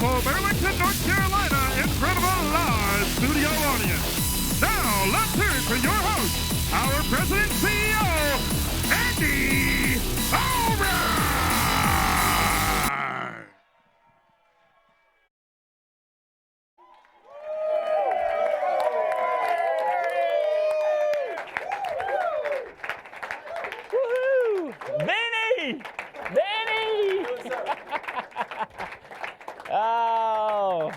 beautiful Burlington, North Carolina, in front of a live studio audience. Now, let's hear it for your host, our President and CEO, Andy Albright! Benny! Oh,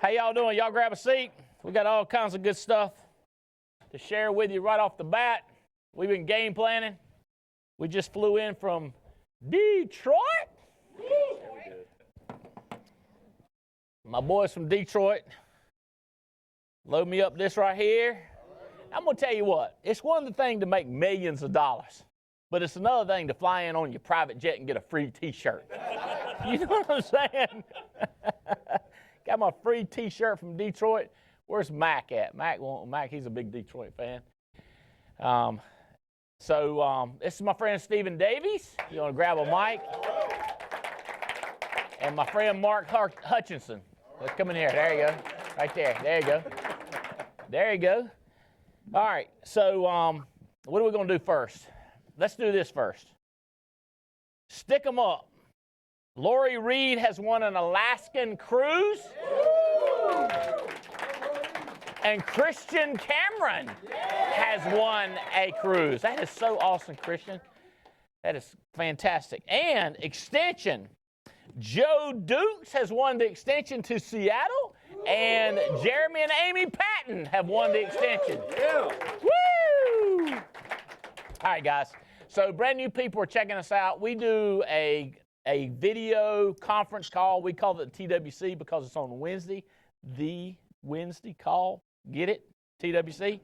how y'all doing? Y'all grab a seat. We got all kinds of good stuff to share with you right off the bat. We've been game planning. We just flew in from Detroit. My boys from Detroit load me up this right here. I'm going to tell you what, it's one of the things to make millions of dollars. But it's another thing to fly in on your private jet and get a free T-shirt. You know what I'm saying? Got my free T-shirt from Detroit. Where's Mac at? Mac, he's a big Detroit fan. This is my friend Stephen Davies. You want to grab a mic? And my friend Mark Hutchinson. Let's come in here. There you go. Right there. There you go. There you go. All right. So what are we going to do first? Let's do this first. Stick 'em up. Lori Reed has won an Alaskan cruise. And Christian Cameron has won a cruise. That is so awesome, Christian. That is fantastic. And extension. Joe Dukes has won the extension to Seattle. And Jeremy and Amy Patton have won the extension. Yeah. Woo! All right, guys. So brand new people are checking us out. We do a video conference call. We call it TWC because it's on Wednesday. The Wednesday call. Get it? TWC.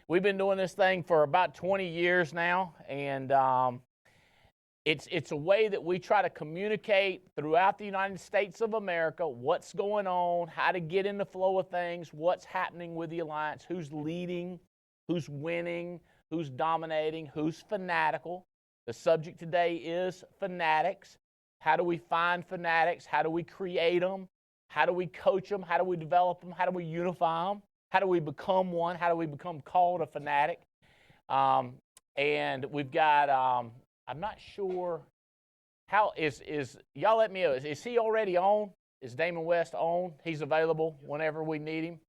We've been doing this thing for about 20 years now, and it's a way that we try to communicate throughout the United States of America what's going on, how to get in the flow of things, what's happening with the Alliance, who's leading, who's winning, who's dominating, who's fanatical. The subject today is fanatics. How do we find fanatics? How do we create them? How do we coach them? How do we develop them? How do we unify them? How do we become one? How do we become called a fanatic? And we've got, I'm not sure, how is y'all let me know, is he already on? Is Damon West on? He's available whenever we need him.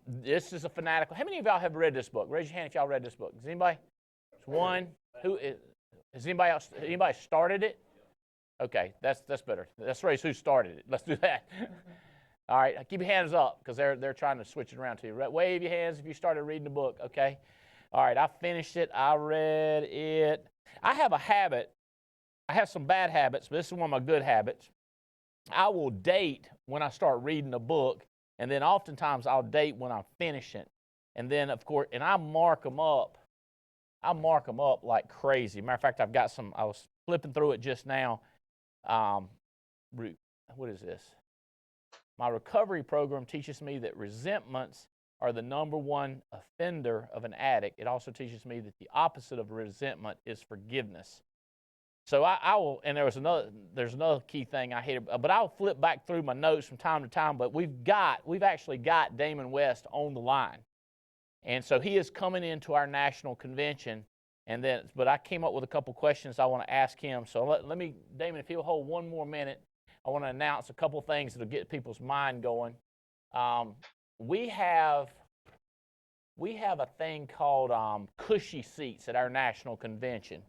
This is a fanatical. How many of y'all have read this book? Raise your hand if y'all read this book. Is anybody? It's one. Who is? Has anybody else? Anybody started it? Okay, that's better. Let's raise who started it. Let's do that. All right, keep your hands up because they're trying to switch it around to you. Wave your hands if you started reading the book. Okay. All right, I finished it. I read it. I have a habit. I have some bad habits, but this is one of my good habits. I will date when I start reading a book. And then oftentimes I'll date when I'm finishing. And then, of course, and I mark them up. I mark them up like crazy. Matter of fact, I've got some, I was flipping through it just now. What is this? My recovery program teaches me that resentments are the #1 offender of an addict. It also teaches me that the opposite of resentment is forgiveness. So I will, and there's another key thing I hate, but I'll flip back through my notes from time to time. But we've actually got Damon West on the line, and so he is coming into our national convention. But I came up with a couple questions I want to ask him. So let me, Damon, if he'll hold one more minute, I want to announce a couple things that'll get people's mind going. We have a thing called cushy seats at our national convention.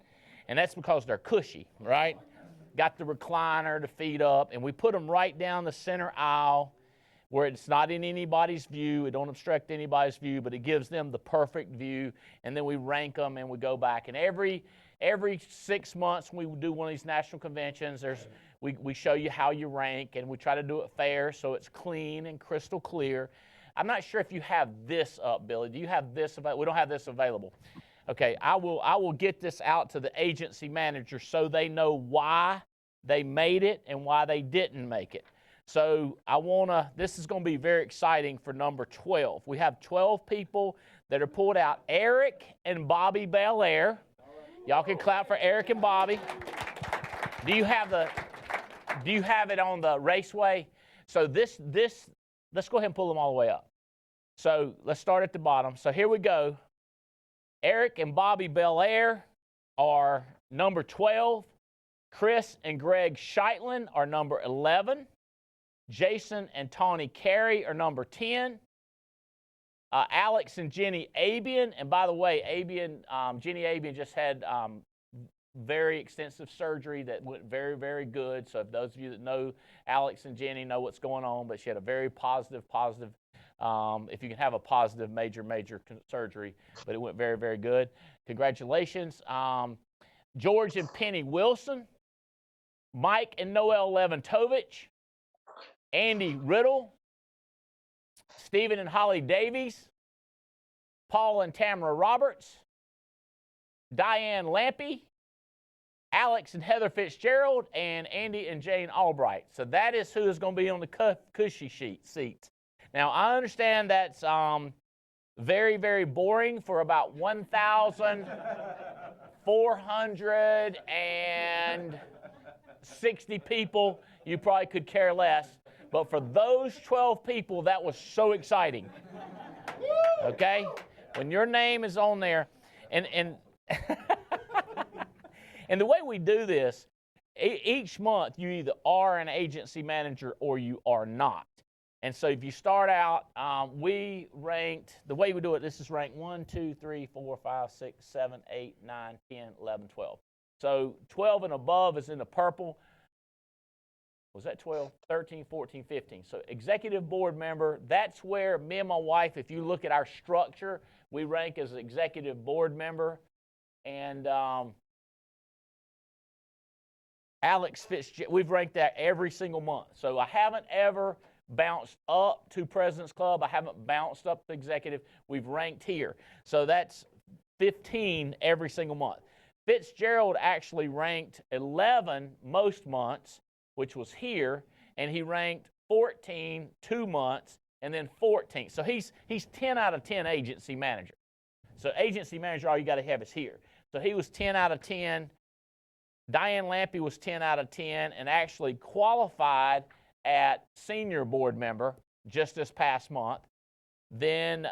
And that's because they're cushy, right? Got the recliner, the feet up, and we put them right down the center aisle where it's not in anybody's view. It don't obstruct anybody's view, but it gives them the perfect view. And then we rank them and we go back. And every 6 months when we do one of these national conventions, we show you how you rank, and we try to do it fair so it's clean and crystal clear. I'm not sure if you have this up, Billy. Do you have this available? We don't have this available. Okay, I will get this out to the agency manager so they know why they made it and why they didn't make it. So this is going to be very exciting for number 12. We have 12 people that are pulled out. Eric and Bobby Belair. Y'all can clap for Eric and Bobby. Do you have Do you have it on the raceway? So let's go ahead and pull them all the way up. So let's start at the bottom. So here we go. Eric and Bobby Belair are number 12. Chris and Greg Sheitlin are number 11. Jason and Tawny Carey are number 10. Alex and Jenny Abian, and by the way, Jenny Abian just had very extensive surgery that went very, very good. So if those of you that know Alex and Jenny know what's going on, but she had a very positive, if you can have a positive major surgery, but it went very, very good. Congratulations. George and Penny Wilson, Mike and Noel Leventovich, Andy Riddle, Stephen and Holly Davies, Paul and Tamara Roberts, Diane Lampy, Alex and Heather Fitzgerald, and Andy and Jane Albright. So that is who is going to be on the cushy seats. Now, I understand that's very, very boring for about 1,460 people. You probably could care less. But for those 12 people, that was so exciting. Okay? When your name is on there, and and the way we do this, each month you either are an agency manager or you are not. And so if you start out, we ranked, the way we do it, this is ranked 1, 2, 3, 4, 5, 6, 7, 8, 9, 10, 11, 12. So 12 and above is in the purple. Was that 12, 13, 14, 15? So executive board member, that's where me and my wife, if you look at our structure, we rank as executive board member. And Alex Fitzgerald, we've ranked that every single month. So I haven't ever bounced up to President's Club. I haven't bounced up to executive. We've ranked here. So that's 15 every single month. Fitzgerald actually ranked 11 most months, which was here, and he ranked 14 2 months, and then 14. So he's 10 out of 10 agency manager. So agency manager, all you got to have is here. So he was 10 out of 10. Diane Lampy was 10 out of 10 and actually qualified at senior board member just this past month. Then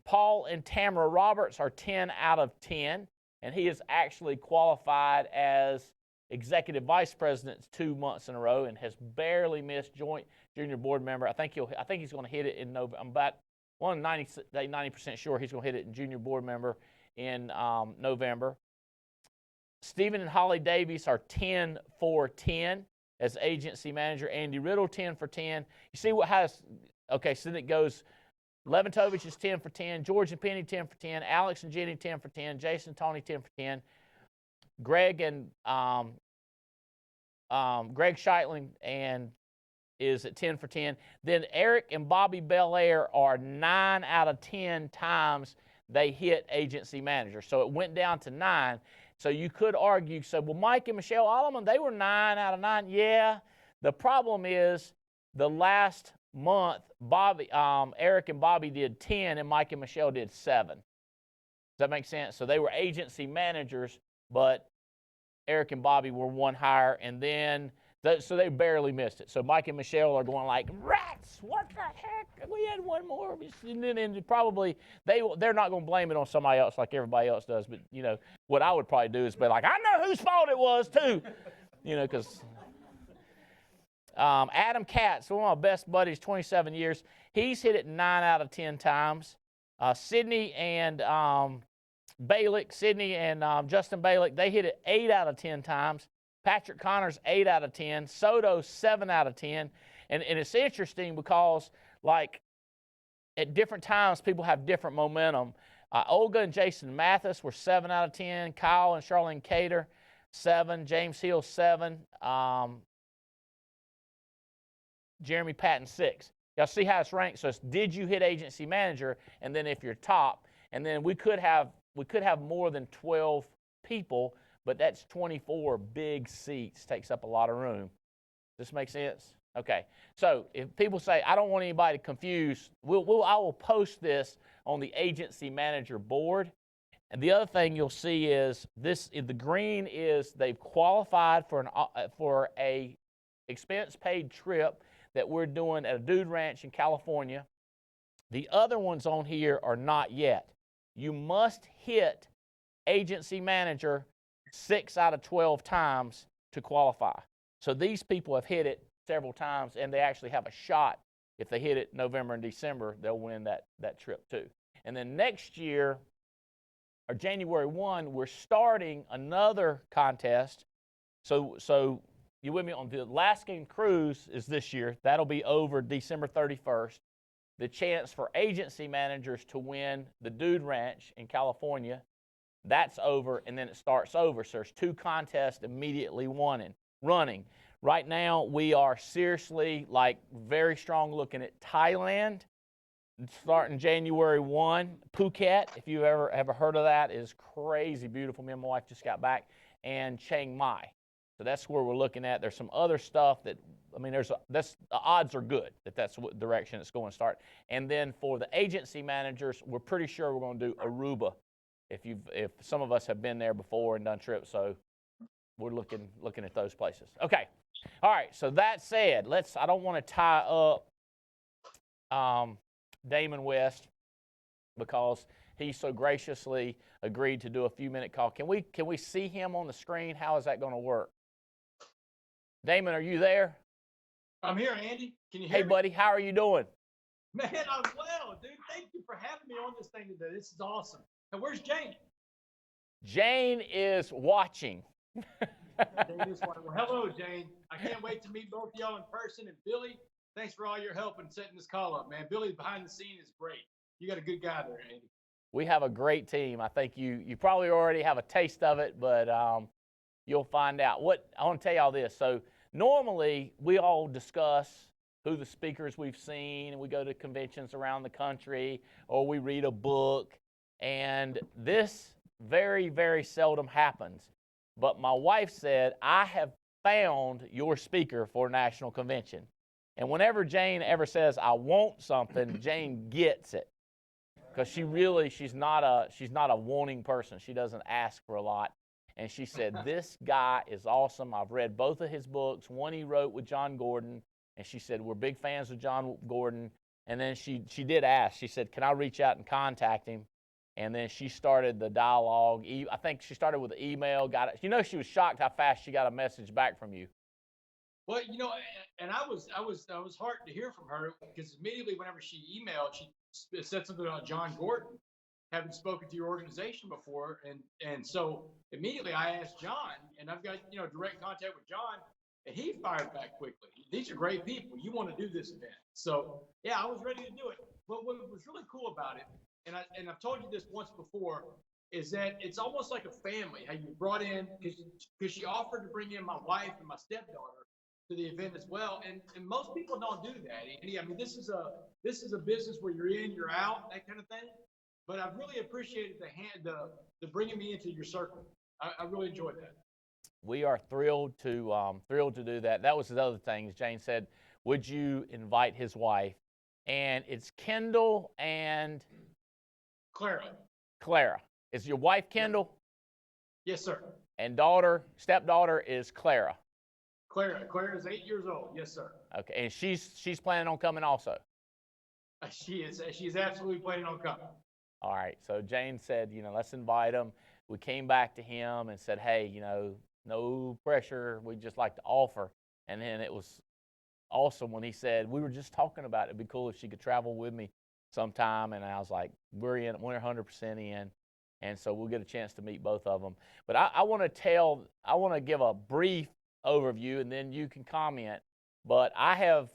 Paul and Tamara Roberts are 10 out of 10, and he is actually qualified as executive vice president 2 months in a row and has barely missed joint junior board member. I think he's going to hit it in November. I'm about 90% sure he's going to hit it in junior board member in November. Stephen and Holly Davies are 10 for 10 as agency manager. Andy Riddle 10 for 10. You see how it's, okay, so then it goes, Leventovich is 10 for 10, George and Penny 10 for 10, Alex and Jenny 10 for 10, Jason and Tony 10 for 10, Greg and Greg Sheitlin is at 10 for 10. Then Eric and Bobby Belair are 9 out of 10 times they hit agency manager. So it went down to 9. So you could argue, so, well, Mike and Michelle Alleman, they were 9 out of 9. Yeah. The problem is the last month, Eric and Bobby did 10, and Mike and Michelle did 7. Does that make sense? So they were agency managers, but Eric and Bobby were 1 higher, and then, so they barely missed it. So Mike and Michelle are going like, rats, what the heck? We had 1 more. And then probably, they're not going to blame it on somebody else like everybody else does. But, you know, what I would probably do is be like, I know whose fault it was, too. You know, because Adam Katz, one of my best buddies, 27 years, he's hit it 9 out of 10 times. Sydney and Justin Balick, they hit it 8 out of 10 times. Patrick Connors, 8 out of 10. Soto, 7 out of 10. And it's interesting because, like, at different times, people have different momentum. Olga and Jason Mathis were 7 out of 10. Kyle and Charlene Cater, 7. James Hill, 7. Jeremy Patton, 6. Y'all see how it's ranked? So it's did you hit agency manager, and then if you're top, and then we could have more than 12 people, but that's 24 big seats, takes up a lot of room. Does this make sense? Okay. So if people say, I don't want anybody confused, I will post this on the agency manager board, And the other thing you'll see is the green is they've qualified for a expense-paid trip that we're doing at a dude ranch in California. The other ones on here are not yet. You must hit agency manager 6 out of 12 times to qualify. So these people have hit it several times, and they actually have a shot. If they hit it November and December, they'll win that trip too. And then next year, or January 1, we're starting another contest. So you with me on the Alaskan cruise is this year. That'll be over December 31st. The chance for agency managers to win the Dude Ranch in California, that's over, and then it starts over. So there's 2 contests immediately running. Right now, we are seriously, very strong looking at Thailand, starting January 1. Phuket, if you've ever heard of that, is crazy beautiful. Me and my wife just got back. And Chiang Mai. So that's where we're looking at. There's some other stuff that, the odds are good that's what direction it's going to start. And then for the agency managers, we're pretty sure we're going to do Aruba. If some of us have been there before and done trips, so we're looking at those places. Okay. All right. So that said, I don't want to tie up Damon West because he so graciously agreed to do a few-minute call. Can we see him on the screen? How is that going to work? Damon, are you there? I'm here, Andy. Can you hear me? Hey, buddy, how are you doing? Man, I'm well, dude. Thank you for having me on this thing today. This is awesome. And where's Jane? Jane is watching. Well, hello, Jane. I can't wait to meet both of y'all in person. And Billy, thanks for all your help in setting this call up, man. Billy behind the scene is great. You got a good guy there, Andy. We have a great team. I think you probably already have a taste of it, but you'll find out. I want to tell you all this. So normally we all discuss who the speakers we've seen, and we go to conventions around the country, or we read a book, and this very, very seldom happens. But my wife said, I have found your speaker for a national convention. And whenever Jane ever says, I want something, Jane gets it. Because she's not a wanting person. She doesn't ask for a lot. And she said, this guy is awesome. I've read both of his books. One he wrote with John Gordon. And she said, we're big fans of John Gordon. And then she did ask. She said, can I reach out and contact him? And then she started the dialogue. I think she started with an email. Got it. She was shocked how fast she got a message back from you. Well, and I was heartened to hear from her because immediately whenever she emailed, she said something about John Gordon having spoken to your organization before, and so immediately I asked John, and I've got direct contact with John, and he fired back quickly. These are great people. You want to do this event, so yeah, I was ready to do it. But what was really cool about it, and I've told you this once before, is that it's almost like a family. How you brought in because she offered to bring in my wife and my stepdaughter to the event as well, and most people don't do that, Andy. I mean, this is a business where you're in, you're out, that kind of thing. But I've really appreciated the bringing me into your circle. I really enjoyed that. We are thrilled to do that. That was the other thing. Jane said, "Would you invite his wife?" And it's Kendall and Clara. Clara. Is your wife Kendall? Yes, sir. And stepdaughter is Clara. Clara is 8 years old. Yes, sir. Okay, and she's planning on coming also. She is. She's absolutely planning on coming. All right. So Jane said, let's invite him. We came back to him and said, hey, no pressure. We'd just like to offer. And then it was awesome when he said, we were just talking about it. It'd be cool if she could travel with me sometime. And I was like, we're 100% in. And so we'll get a chance to meet both of them. But I want to give a brief overview, and then you can comment. But if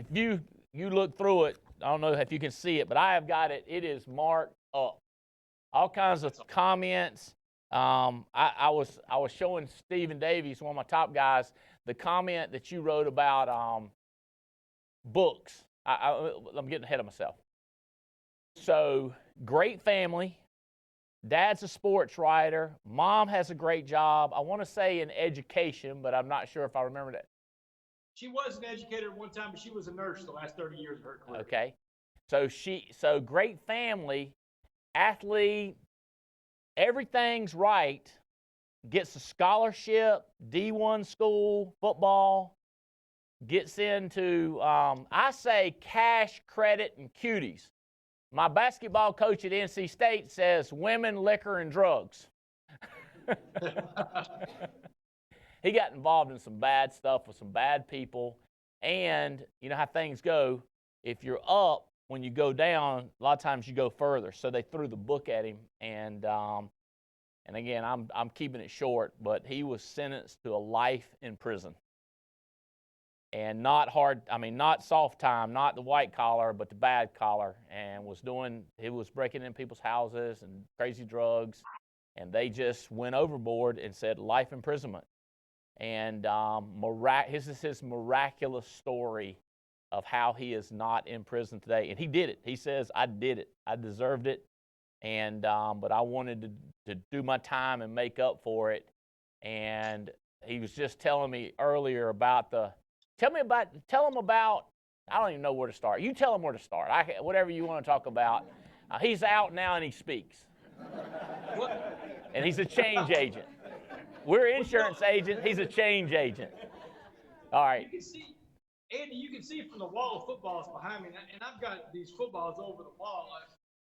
you look through it, I don't know if you can see it, but I have got it. It is marked up. All kinds of comments. I was showing Stephen Davies, one of my top guys, the comment that you wrote about books. I'm getting ahead of myself. So, great family. Dad's a sports writer. Mom has a great job. I want to say in education, but I'm not sure if I remember that. She was an educator at one time, but she was a nurse the last 30 years of her career. Okay. So great family. athlete, everything's right, gets a scholarship, D1 school, football, gets into, I say, cash, credit, and cuties. My basketball coach at NC State says women, liquor, and drugs. He got involved in some bad stuff with some bad people, and you know how things go. If you're up, when you go down, a lot of times you go further. So they threw the book at him, and again, I'm keeping it short, but he was sentenced to a life in prison. And not hard, I mean, not soft time, not the white collar, but the bad collar, and he was breaking in people's houses and crazy drugs, and they just went overboard and said life imprisonment. And this is his miraculous story of how he is not in prison today. And he did it. He says, I did it. I deserved it. And but I wanted to do my time and make up for it. And he was just telling me earlier about tell him about, I don't even know where to start. You tell him where to start. Whatever you want to talk about. He's out now and he speaks. And he's a change agent. We're insurance agent. He's a change agent. All right. You can see, Andy, you can see from the wall of footballs behind me, and I've got these footballs over the wall.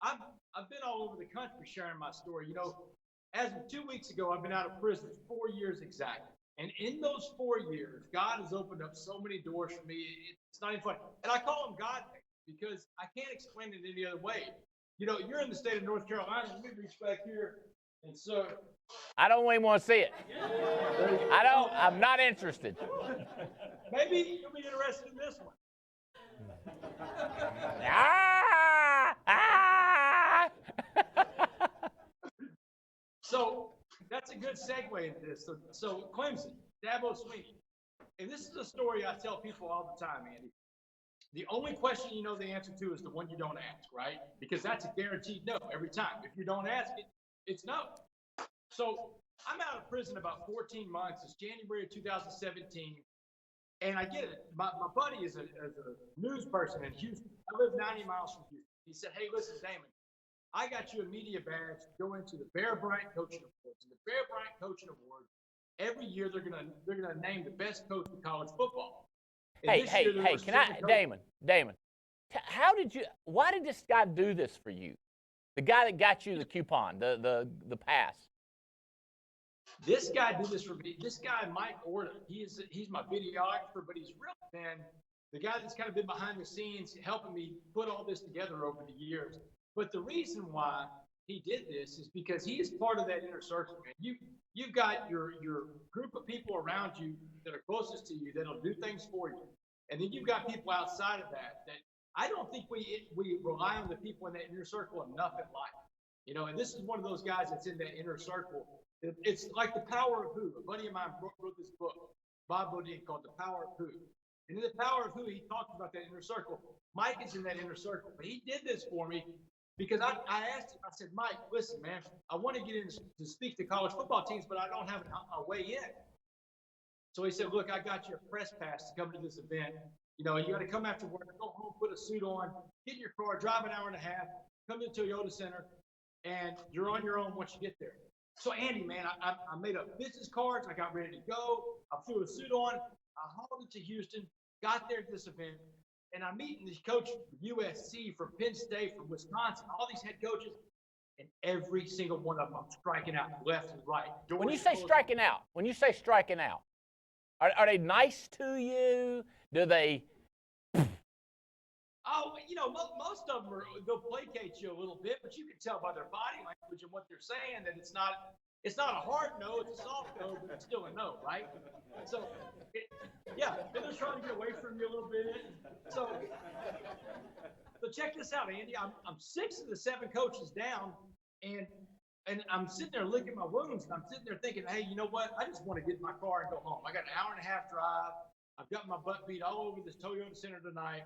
I've been all over the country sharing my story. You know, as of 2 weeks ago, I've been out of prison 4 years exactly. And in those 4 years, God has opened up so many doors for me. It's not even funny. And I call him God because I can't explain it any other way. You know, you're in the state of North Carolina. Let me reach back here. And so I don't even want to see it. I'm not interested. Maybe you'll be interested in this one. So that's a good segue into this. So Clemson, Dabo Swinney. And this is a story I tell people all the time, Andy. The only question you know the answer to is the one you don't ask, right? Because that's a guaranteed no every time. If you don't ask it, it's no. So I'm out of prison about 14 months. It's January of 2017. And I get it. My buddy is a news person in Houston. I live 90 miles from Houston. He said, hey, listen, Damon, I got you a media badge to go into the Bear Bryant Coaching Awards. And the Bear Bryant Coaching Awards, every year they're gonna name the best coach in college football. And hey, can I, Damon, why did this guy do this for you? The guy that got you the coupon, the pass. This guy did this for me. This guy, Mike Orta, he's my videographer, but he's really been the guy that's kind of been behind the scenes helping me put all this together over the years. But the reason why he did this is because he is part of that inner circle, man. You've got your group of people around you that are closest to you that'll do things for you. And then you've got people outside of that I don't think we rely on the people in that inner circle enough in life. You know, and this is one of those guys that's in that inner circle. It's like The Power of Who. A buddy of mine wrote this book, Bob Bodine, called The Power of Who. And in The Power of Who, he talked about that inner circle. Mike is in that inner circle. But he did this for me because I asked him, I said, Mike, listen, man, I want to get in to speak to college football teams, but I don't have a way in. So he said, look, I got you a press pass to come to this event. You know, you got to come after work, go home, put a suit on, get in your car, drive an hour and a half, come to the Toyota Center, and you're on your own once you get there. So, Andy, man, I made up business cards. I got ready to go. I threw a suit on. I hauled it to Houston, got there at this event, and I'm meeting these coaches from USC, from Penn State, from Wisconsin, all these head coaches, and every single one of them I'm striking out left and right. When you say striking out, are they nice to you? Do they? Oh, you know, most of them they'll placate you a little bit, but you can tell by their body language and what they're saying that it's not a hard no, it's a soft no, but it's still a no, right? So, yeah, they're just trying to get away from you a little bit. So check this out, Andy. I'm 6 of the 7 coaches down, and I'm sitting there licking my wounds, and I'm sitting there thinking, hey, you know what? I just want to get in my car and go home. I got an hour and a half drive. I've got my butt beat all over this Toyota Center tonight.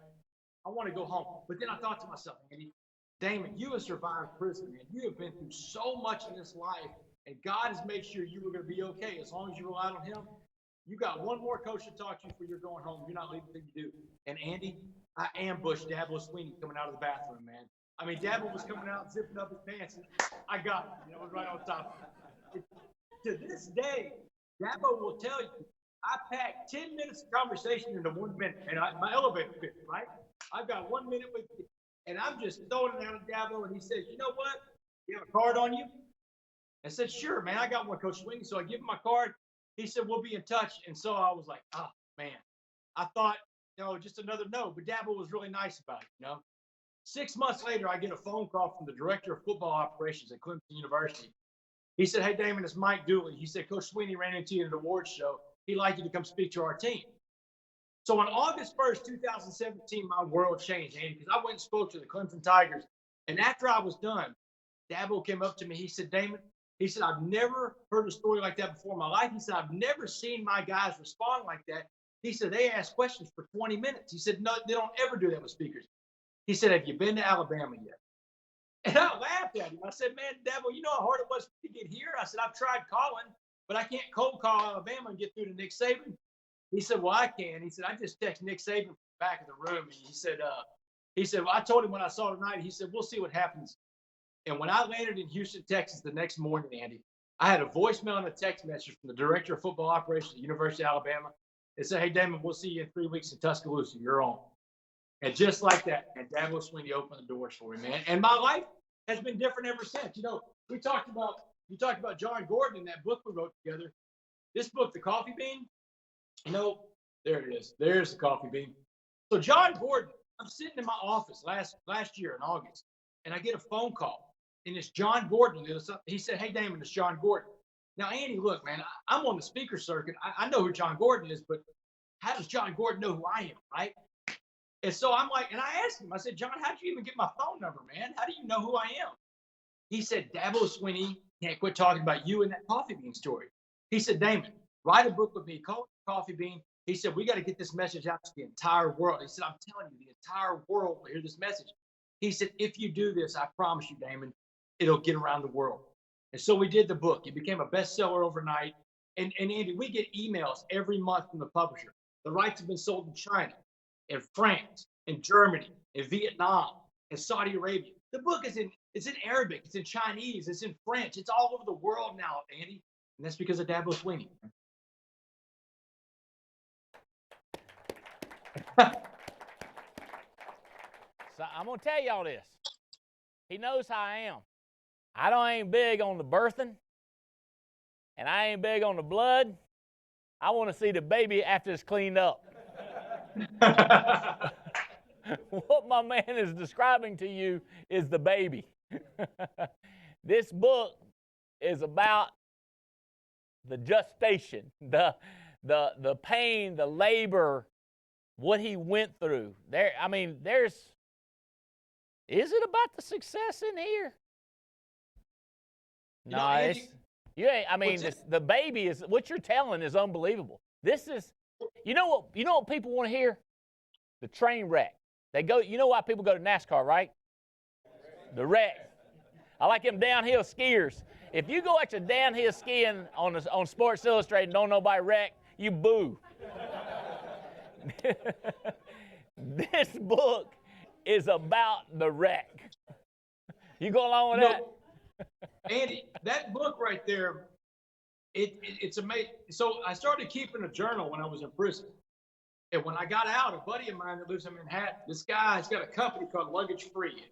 I want to go home. But then I thought to myself, Andy, Damon, you have survived prison, man. You have been through so much in this life, and God has made sure you were going to be okay as long as you relied on him. You got one more coach to talk to you before you're going home. You're not leaving until you do. And Andy, I ambushed Dabo Swinney coming out of the bathroom, man. I mean, Dabo was coming out, zipping up his pants, and I got it. You know, it was right on top. To this day, Dabo will tell you, I packed 10 minutes of conversation into 1 minute, and my elevator fit, right? I've got 1 minute with you, and I'm just throwing it down at Dabo, and he says, you know what? You have a card on you? I said, sure, man, I got one, Coach Sweeney. So I give him my card. He said, we'll be in touch. And so I was like, oh, man. I thought, just another no. But Dabo was really nice about it, 6 months later, I get a phone call from the director of football operations at Clemson University. He said, hey, Damon, it's Mike Dooley. He said, Coach Sweeney ran into you at an awards show. He'd like you to come speak to our team. So on August 1st, 2017, my world changed, Andy, because I went and spoke to the Clemson Tigers. And after I was done, Dabo came up to me. He said, Damon, he said, I've never heard a story like that before in my life. He said, I've never seen my guys respond like that. He said, they ask questions for 20 minutes. He said, no, they don't ever do that with speakers. He said, have you been to Alabama yet? And I laughed at him. I said, man, Dabo, you know how hard it was to get here? I said, I've tried calling, but I can't cold call Alabama and get through to Nick Saban. He said, well, I can. He said, I just text Nick Saban from the back of the room. And he said, well, I told him when I saw tonight, he said, we'll see what happens. And when I landed in Houston, Texas the next morning, Andy, I had a voicemail and a text message from the director of football operations at the University of Alabama. It said, hey, Damon, we'll see you in 3 weeks in Tuscaloosa. You're on. And just like that, and Dabo Sweeney opened the doors for me, man. And my life has been different ever since. You talked about John Gordon in that book we wrote together. This book, The Coffee Bean, there it is. There's the coffee bean. So John Gordon, I'm sitting in my office last year in August, and I get a phone call, and it's John Gordon. He said, hey, Damon, it's John Gordon. Now, Andy, look, man, I'm on the speaker circuit. I know who John Gordon is, but how does John Gordon know who I am, right? And so I'm like, and I asked him, I said, John, how'd you even get my phone number, man? How do you know who I am? He said, Dabo Sweeney can't quit talking about you and that coffee bean story. He said, Damon, write a book with me, call it Coffee Bean. He said, we got to get this message out to the entire world. He said, I'm telling you, the entire world will hear this message. He said, if you do this, I promise you, Damon, it'll get around the world. And so we did the book. It became a bestseller overnight. And Andy, we get emails every month from the publisher. The rights have been sold in China, in France, in Germany, in Vietnam, in Saudi Arabia. The book is in Arabic, it's in Chinese, it's in French, it's all over the world now, Andy. And that's because of Dabo Sweeney. So I'm gonna tell y'all this. He knows how I am. I ain't big on the birthing, and I ain't big on the blood. I want to see the baby after it's cleaned up. What my man is describing to you is the baby. This book is about the gestation, the pain, the labor, what he went through. Is it about the success in here? No, the baby is, what you're telling is unbelievable. This is, you know what people want to hear? The train wreck. They go, you know why people go to NASCAR, right? The wreck. I like them downhill skiers. If you go at your downhill skiing on Sports Illustrated and don't nobody wreck, you boo. This book is about the wreck. You go along with that? Andy, that book right there, it's amazing. So I started keeping a journal when I was in prison. And when I got out, a buddy of mine that lives in Manhattan, this guy's got a company called Luggage Free.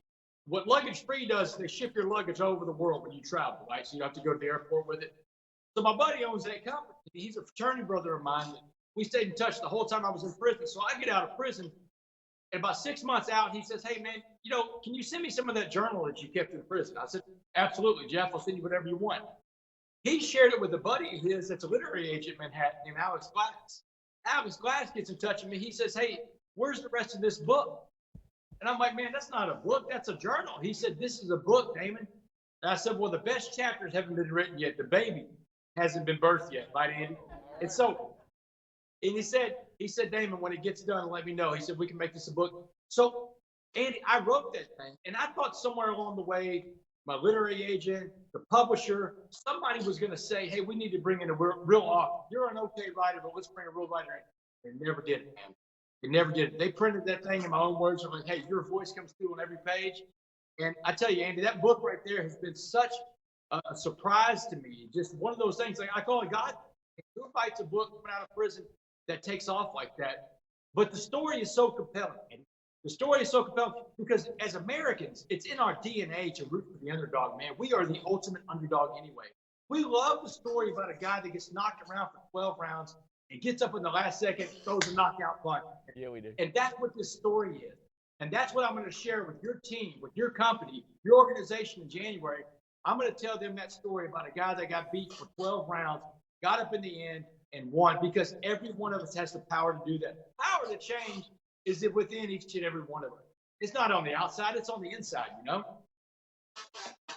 What Luggage Free does is they ship your luggage all over the world when you travel, right? So you don't have to go to the airport with it. So my buddy owns that company. He's a fraternity brother of mine. We stayed in touch the whole time I was in prison. So I get out of prison, and about 6 months out, he says, hey, man, can you send me some of that journal that you kept in prison? I said, absolutely, Jeff. I'll send you whatever you want. He shared it with a buddy of his that's a literary agent in Manhattan named Alex Glass. Alex Glass gets in touch with me. He says, hey, where's the rest of this book? And I'm like, man, that's not a book. That's a journal. He said, this is a book, Damon. And I said, well, the best chapters haven't been written yet. The baby hasn't been birthed yet, right, Andy? And so, and he said, Damon, when it gets done, let me know. He said, we can make this a book. So, Andy, I wrote that thing. And I thought somewhere along the way, my literary agent, the publisher, somebody was going to say, hey, we need to bring in a real author. You're an okay writer, but let's bring a real writer in. They never did it, man. They never did it. They printed that thing in my own words. I'm like, hey, your voice comes through on every page. And I tell you, Andy, that book right there has been such a surprise to me. Just one of those things. Like I call it God. Who writes a book coming out of prison that takes off like that? But the story is so compelling. Andy. The story is so compelling because as Americans, it's in our DNA to root for the underdog, man. We are the ultimate underdog anyway. We love the story about a guy that gets knocked around for 12 rounds and gets up in the last second, throws a knockout punch. Yeah, we do. And that's what this story is. And that's what I'm going to share with your team, with your company, your organization in January. I'm going to tell them that story about a guy that got beat for 12 rounds, got up in the end, and won, because every one of us has the power to do that. The power to change is within each and every one of us. It's not on the outside, it's on the inside, you know?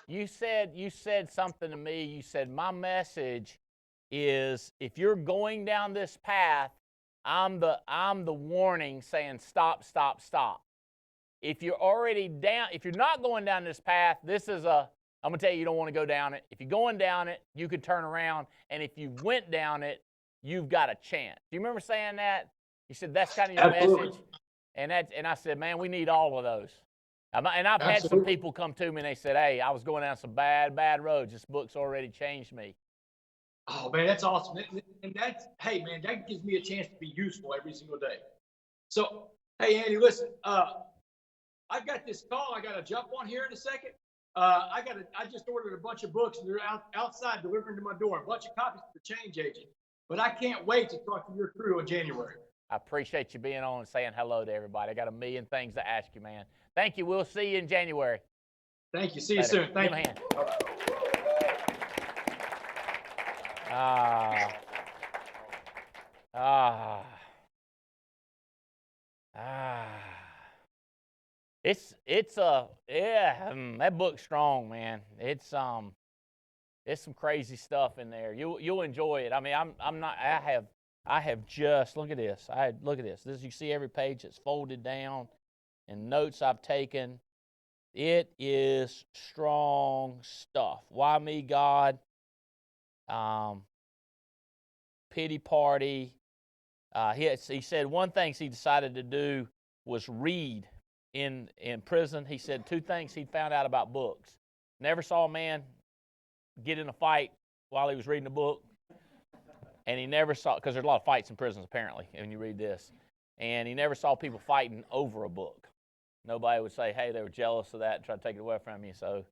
You said something to me. You said, my message is, if you're going down this path, I'm the warning saying stop, stop, stop. If you're already down, if you're not going down this path, I'm going to tell you, you don't want to go down it. If you're going down it, you could turn around. And if you went down it, you've got a chance. Do you remember saying that? You said that's kind of your Absolutely. message. And I said, man, we need all of those. And I've had some people come to me and they said, hey, I was going down some bad roads. This book's already changed me. Oh, man, that's awesome. And that's, hey, man, that gives me a chance to be useful every single day. So, hey, Andy, listen, I've got this call I got to jump on here in a second. I just ordered a bunch of books and they're outside delivering to my door, a bunch of copies for the change agent. But I can't wait to talk to your crew in January. I appreciate you being on and saying hello to everybody. I got a million things to ask you, man. Thank you. We'll see you in January. Thank you. See you soon. Thank you. Give him a hand. That book's strong, man. It's some crazy stuff in there. You'll enjoy it. I mean, I have just, look at this. Look at this. You see every page that's folded down and notes I've taken. It is strong stuff. Why me, God? Pity party. He said one thing he decided to do was read in prison. He said two things he'd found out about books. Never saw a man get in a fight while he was reading a book. And he never saw, because there's a lot of fights in prisons apparently when you read this. And he never saw people fighting over a book. Nobody would say, hey, they were jealous of that and try to take it away from you. So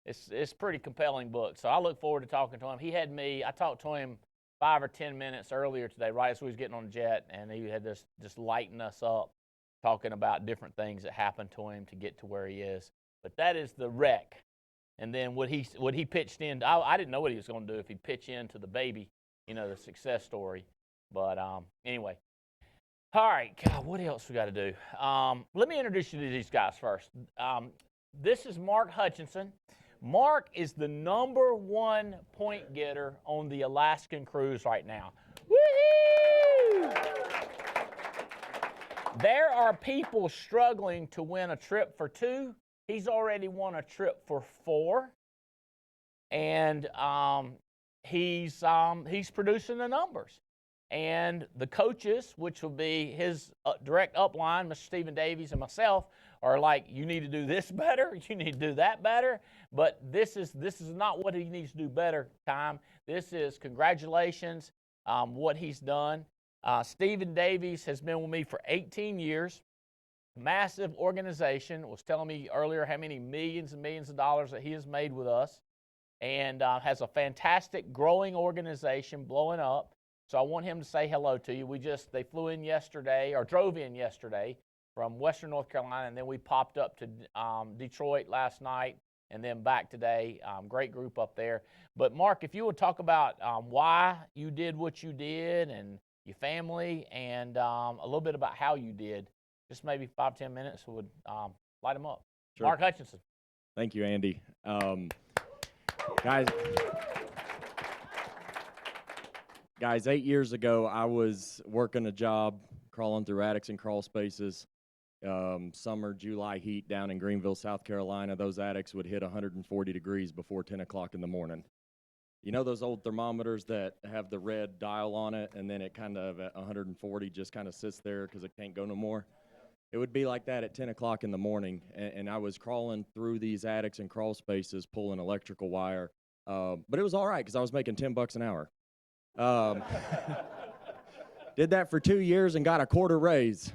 it's a pretty compelling book. So I look forward to talking to him. I talked to him 5 or 10 minutes earlier today, right as we was getting on the jet, and he had this just lighting us up, talking about different things that happened to him to get to where he is. But that is the wreck. And then what he pitched in, I didn't know what he was going to do if he'd pitch into the baby, the success story. But anyway. All right, God, what else we got to do? Let me introduce you to these guys first. This is Mark Hutchinson. Mark is the #1 point getter on the Alaskan cruise right now. Woo-hoo! There are people struggling to win a trip for 2. He's already won a trip for 4. And he's producing the numbers. And the coaches, which will be his direct upline, Mr. Stephen Davies and myself, are like, you need to do this better, you need to do that better. But this is not what he needs to do better time. This is congratulations, what he's done. Stephen Davies has been with me for 18 years. Massive organization. Was telling me earlier how many millions and millions of dollars that he has made with us. And has a fantastic growing organization blowing up. So I want him to say hello to you. They flew in yesterday, or drove in yesterday from Western North Carolina, and then we popped up to Detroit last night, and then back today. Great group up there. But Mark, if you would talk about why you did what you did, and your family, and a little bit about how you did, just maybe 5-10 minutes would light them up. Sure. Mark Hutchinson. Thank you, Andy. Guys, 8 years ago, I was working a job, crawling through attics and crawl spaces. Summer, July heat down in Greenville, South Carolina. Those attics would hit 140 degrees before 10 o'clock in the morning. You know those old thermometers that have the red dial on it, and then it kind of at 140 just kind of sits there because it can't go no more? It would be like that at 10 o'clock in the morning, and I was crawling through these attics and crawl spaces, pulling electrical wire. But it was all right because I was making $10 an hour. Did that for 2 years and got a quarter raise.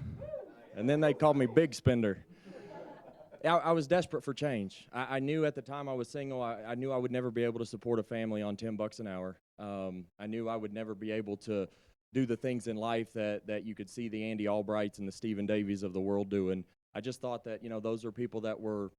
And then they called me big spender. I was desperate for change. I knew at the time I was single, I knew I would never be able to support a family on $10 an hour. I knew I would never be able to do the things in life that you could see the Andy Albrights and the Stephen Davies of the world doing. I just thought that, those are people that were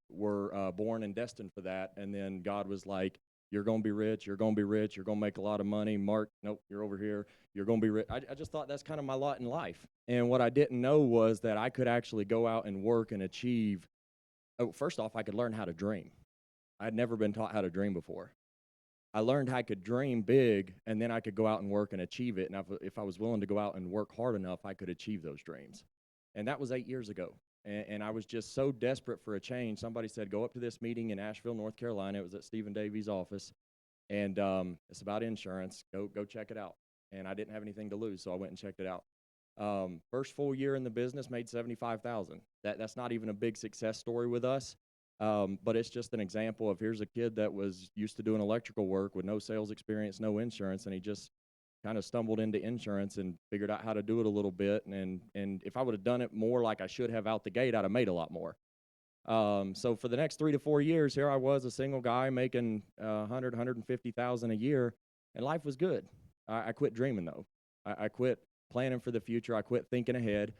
born and destined for that. And then God was like, you're going to be rich, you're going to be rich, you're going to make a lot of money. Mark, nope, you're over here, you're going to be rich. I just thought that's kind of my lot in life. And what I didn't know was that I could actually go out and work and achieve. Oh, first off, I could learn how to dream. I had never been taught how to dream before. I learned I could dream big, and then I could go out and work and achieve it. And if I was willing to go out and work hard enough, I could achieve those dreams. And that was 8 years ago. And I was just so desperate for a change. Somebody said, go up to this meeting in Asheville, North Carolina. It was at Stephen Davies' office. And it's about insurance. Go check it out. And I didn't have anything to lose, so I went and checked it out. First full year in the business, made $75,000. That's not even a big success story with us. But it's just an example of here's a kid that was used to doing electrical work with no sales experience, no insurance, and he just kind of stumbled into insurance and figured out how to do it a little bit. And if I would have done it more like I should have out the gate, I'd have made a lot more. So for the next 3 to 4 years, here I was, a single guy making $150,000 a year, and life was good. I quit dreaming though. I quit planning for the future. I quit thinking ahead.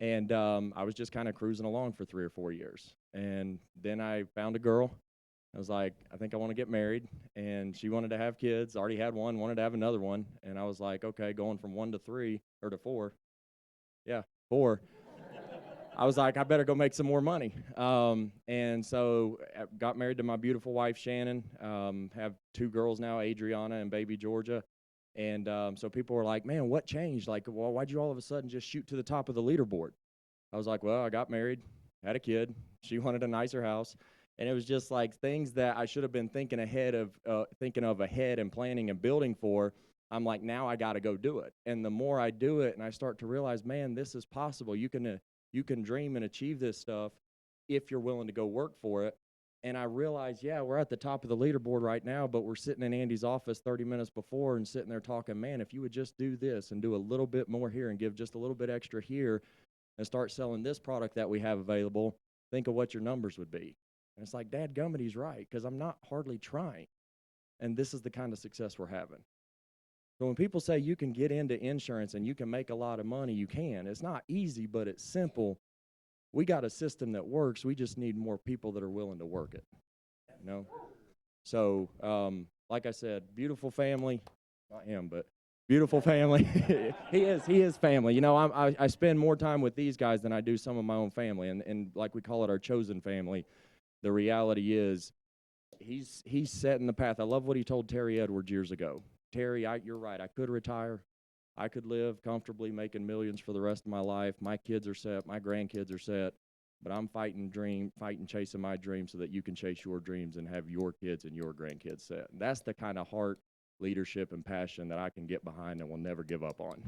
And I was just kind of cruising along for 3 or 4 years. And then I found a girl. I was like, I think I want to get married. And she wanted to have kids, already had one, wanted to have another one. And I was like, okay, going from 1 to 3, or to 4. Yeah, 4. I was like, I better go make some more money. And so I got married to my beautiful wife, Shannon. Have 2 girls now, Adriana and baby Georgia. And so people were like, man, what changed? Like, well, why'd you all of a sudden just shoot to the top of the leaderboard? I was like, well, I got married, had a kid. She wanted a nicer house. And it was just like things that I should have been thinking of ahead and planning and building for. I'm like, now I got to go do it. And the more I do it and I start to realize, man, this is possible. You can dream and achieve this stuff if you're willing to go work for it. And I realized, yeah, we're at the top of the leaderboard right now, but we're sitting in Andy's office 30 minutes before and sitting there talking, man, if you would just do this and do a little bit more here and give just a little bit extra here and start selling this product that we have available, think of what your numbers would be. And it's like, dadgummit, he's right, because I'm not hardly trying. And this is the kind of success we're having. So when people say you can get into insurance and you can make a lot of money, you can. It's not easy, but it's simple. We got a system that works. We just need more people that are willing to work it, So, like I said, beautiful family. Not him, but beautiful family. He is family. I spend more time with these guys than I do some of my own family. And like we call it our chosen family. The reality is he's setting the path. I love what he told Terry Edwards years ago. Terry, you're right. I could retire. I could live comfortably making millions for the rest of my life. My kids are set. My grandkids are set. But I'm fighting chasing my dreams so that you can chase your dreams and have your kids and your grandkids set. And that's the kind of heart, leadership, and passion that I can get behind and will never give up on.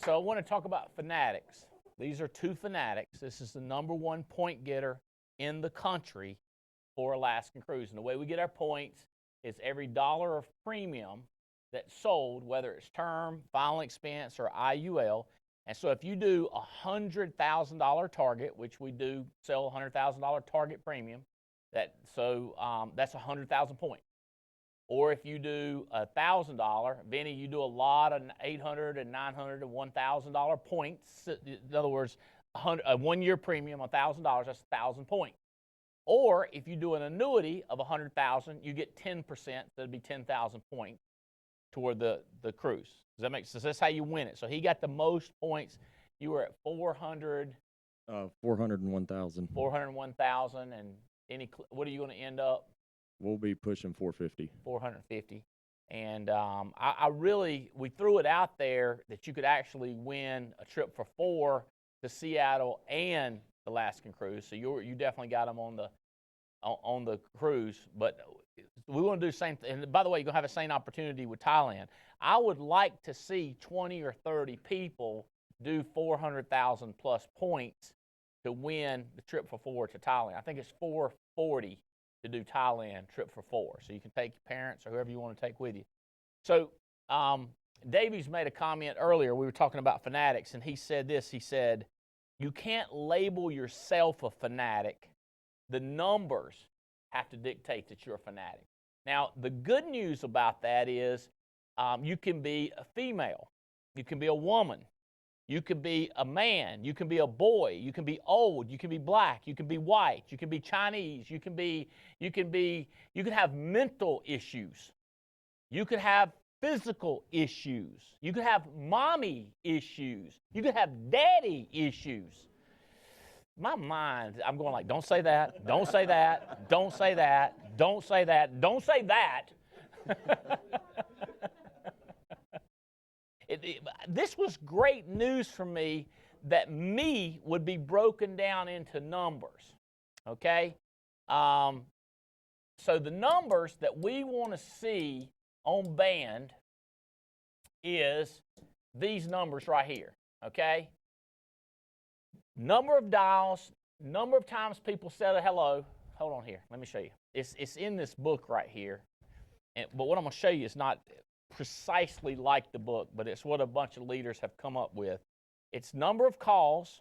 So I want to talk about fanatics. These are 2 fanatics. This is the #1 point getter in the country for Alaskan Cruise. And the way we get our points is every dollar of premium that's sold, whether it's term, final expense, or IUL. And so if you do a $100,000 target, which we do sell a $100,000 target premium, that's 100,000 points. Or if you do $1,000, Vinny, you do a lot of $800 and $900 and $1,000 points. In other words, a 1-year premium, $1,000, that's 1,000 points. Or if you do an annuity of $100,000, you get 10%. That'd be 10,000 points toward the cruise. Does that make sense? That's how you win it. So he got the most points. You were at 400. 401,000. 401,000, and what are you going to end up? We'll be pushing 450. 450. And we threw it out there that you could actually win a trip for 4 to Seattle and the Alaskan Cruise. So you definitely got them on on the cruise, but we want to do the same thing. And by the way, you're going to have the same opportunity with Thailand. I would like to see 20 or 30 people do 400,000 plus points to win the trip for 4 to Thailand. I think it's 440 to do Thailand trip for 4. So you can take your parents or whoever you want to take with you. So Davies made a comment earlier. We were talking about fanatics, and he said this. He said, you can't label yourself a fanatic. The numbers have to dictate that you're a fanatic. Now, the good news about that is you can be a female. You can be a woman. You can be a man. You can be a boy. You can be old. You can be black. You can be white. You can be Chinese. You can have mental issues. You could have physical issues. You could have mommy issues. You could have daddy issues. My mind, I'm going like, don't say that, don't say that, don't say that, don't say that, don't say that. This was great news for me that me would be broken down into numbers, okay? So the numbers that we want to see on band is these numbers right here, okay? Number of dials, number of times people said a hello. Hold on here. Let me show you. It's in this book right here. But what I'm going to show you is not precisely like the book, but it's what a bunch of leaders have come up with. It's number of calls,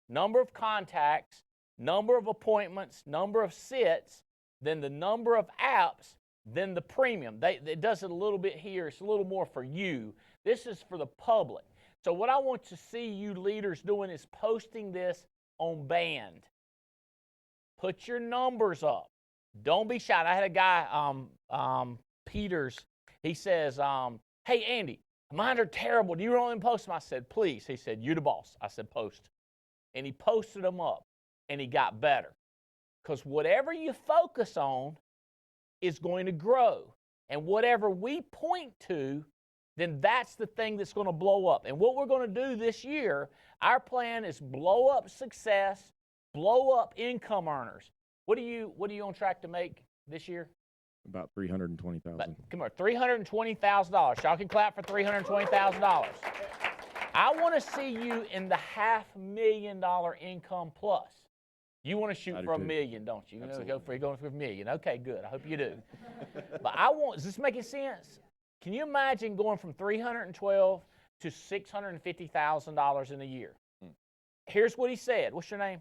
number of contacts, number of appointments, number of sits, then the number of apps, then the premium. It does it a little bit here. It's a little more for you. This is for the public. So what I want to see you leaders doing is posting this on band. Put your numbers up. Don't be shy. I had a guy, Peters, he says, hey, Andy, mine are terrible. Do you want me to post them? I said, please. He said, you're the boss. I said, post. And he posted them up, and he got better. Because whatever you focus on is going to grow. And whatever we point to, then that's the thing that's going to blow up. And what we're going to do this year, our plan is blow up success, blow up income earners. What are you on track to make this year? About $320,000. Come on, $320,000. Y'all can clap for $320,000. I want to see you in the $500,000 income plus. You want to shoot for $1 million, don't you? You're going for $1 million. Okay, good. I hope you do. But is this making sense? Can you imagine going from $312,000 to $650,000 in a year? Here's what he said. What's your name?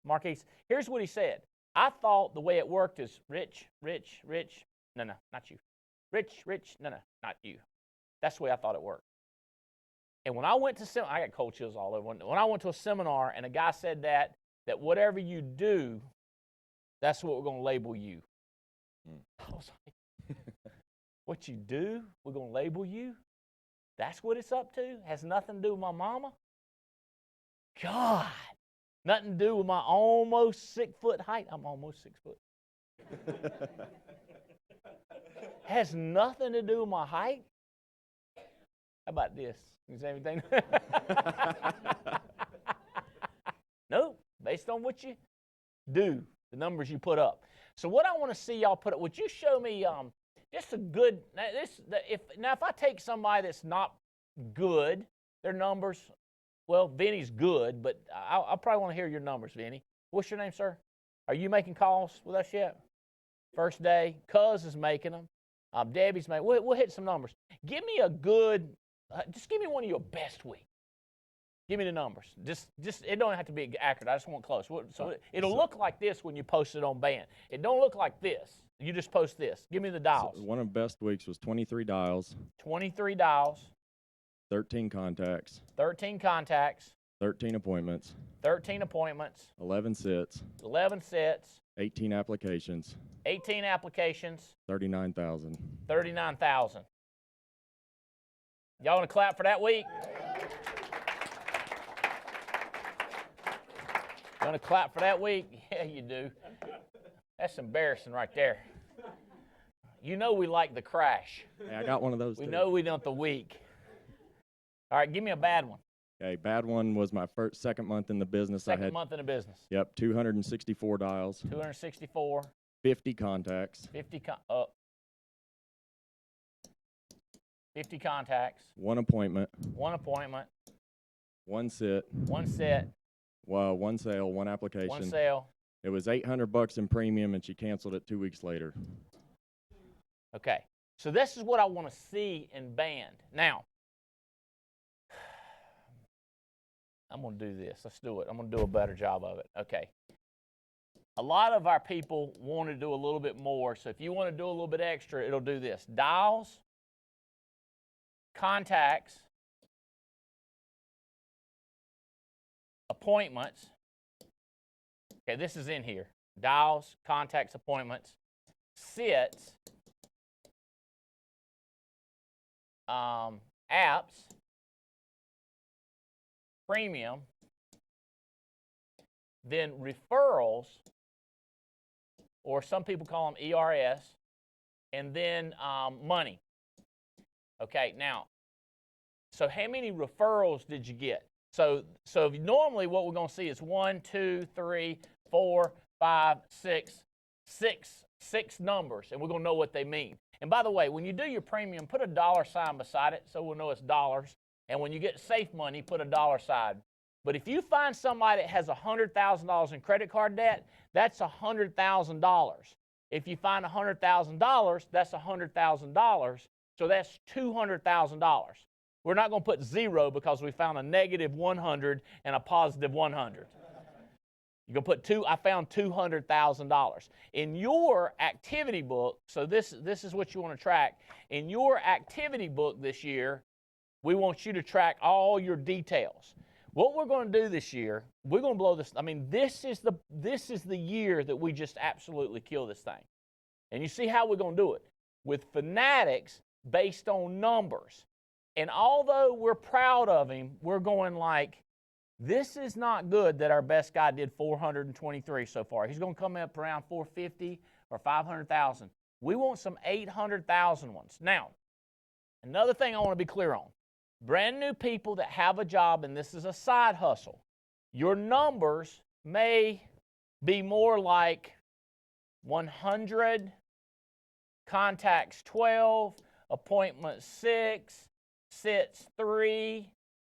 Marquise. Here's what he said. I thought the way it worked is rich. No, not you. Rich. No, not you. That's the way I thought it worked. And when I went to I got cold chills all over. When I went to a seminar and a guy said that whatever you do, that's what we're going to label you. I was like, what you do, we're going to label you? That's what it's up to? Has nothing to do with my mama? God. Nothing to do with my almost 6 foot height. I'm almost 6 foot. Has nothing to do with my height. How about this? Is there anything? Nope. Based on what you do, the numbers you put up. So what I want to see y'all put up, would you show me just a good, if I take somebody that's not good, their numbers, well, Vinny's good, but I probably want to hear your numbers, Vinny. What's your name, sir? Are you making calls with us yet? First day. Cuz is making them. Debbie's making. We'll hit some numbers. Give me a good, just give me one of your best weeks. Give me the numbers. Just it don't have to be accurate. I just want close. So it'll look like this when you post it on band. It don't look like this. You just post this. Give me the dials. So one of the best weeks was 23 dials. 23 dials. 13 contacts. 13 contacts. 13 appointments. 13 appointments. 11 sits. 11 sits. 18 applications. 18 applications. 39,000. 39,000. Y'all want to clap for that week? You want to clap for that week? Yeah, you do. That's embarrassing right there. You know we like the crash. Hey, I got one of those We too. know we want the week. All right, give me a bad one. Okay, bad one was my second month in the business. Second month in the business. Yep, 264 dials. 264. 50 contacts. 50 contacts. One appointment. One appointment. One sit. One set. Well, one sale, one application. One sale. It was $800 in premium, and she canceled it 2 weeks later. Okay, so this is what I want to see in band. Now, I'm going to do this. Let's do it. I'm going to do a better job of it. Okay. A lot of our people want to do a little bit more, so if you want to do a little bit extra, it'll do this. Dials, contacts, appointments. Okay, this is in here. Dials, contacts, appointments, sits, apps, premium, then referrals, or some people call them ERS, and then money. Okay, now, so how many referrals did you get? So normally what we're going to see is 1, 2, 3, 4, 5, 6 numbers, and we're going to know what they mean. And by the way, when you do your premium, put a dollar sign beside it so we'll know it's dollars. And when you get safe money, put a dollar sign. But if you find somebody that has $100,000 in credit card debt, that's $100,000. If you find $100,000, that's $100,000. So that's $200,000. We're not going to put 0 because we found a negative 100 and a positive 100. You're going to put I found $200,000. In your activity book, so this is what you want to track. In your activity book this year, we want you to track all your details. What we're going to do this year, we're going to blow this. I mean, this is the year that we just absolutely kill this thing. And you see how we're going to do it. With fanatics based on numbers. And although we're proud of him, we're going like, this is not good that our best guy did 423 so far. He's going to come up around 450 or 500,000. We want some 800,000 ones. Now, another thing I want to be clear on. Brand new people that have a job, and this is a side hustle, your numbers may be more like 100, contacts 12, appointments 6, sits 3,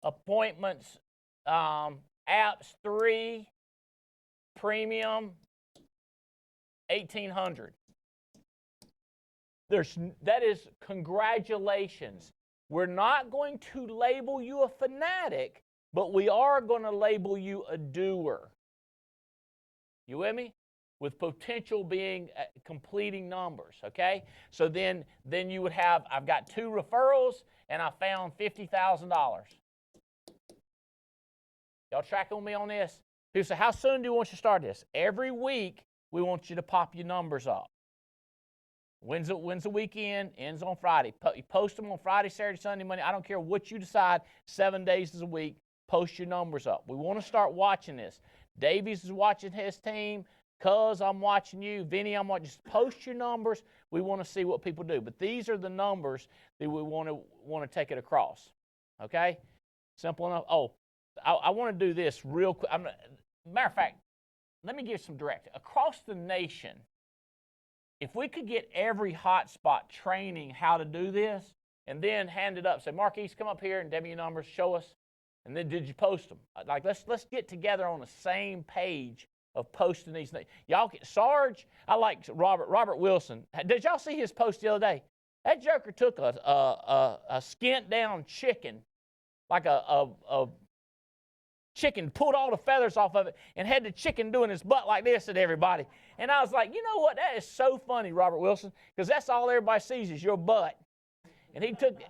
appointments, apps 3, premium 1,800. That is congratulations. We're not going to label you a fanatic, but we are going to label you a doer. You with me? With potential being completing numbers, okay? So then you would have, I've got 2 referrals, and I found $50,000. Y'all tracking with me on this? People say, how soon do you want you to start this? Every week, we want you to pop your numbers up. When's the weekend? Ends on Friday. You post them on Friday, Saturday, Sunday, Monday. I don't care what you decide. 7 days is a week. Post your numbers up. We want to start watching this. Davies is watching his team. Cuz, I'm watching you. Vinny, I'm watching. Just post your numbers. We want to see what people do. But these are the numbers that we want to take it across. Okay? Simple enough. Oh, I want to do this real quick. Matter of fact, let me give some direct. Across the nation, if we could get every hotspot training how to do this and then hand it up, say, Marquise, come up here and give me your numbers, show us, and then did you post them? Like, let's get together on the same page of posting these things. Y'all, Sarge, I like Robert Wilson. Did y'all see his post the other day? That joker took a skint down chicken, like a chicken, pulled all the feathers off of it, and had the chicken doing his butt like this at everybody. And I was like, you know what? That is so funny, Robert Wilson, because that's all everybody sees is your butt. And he took,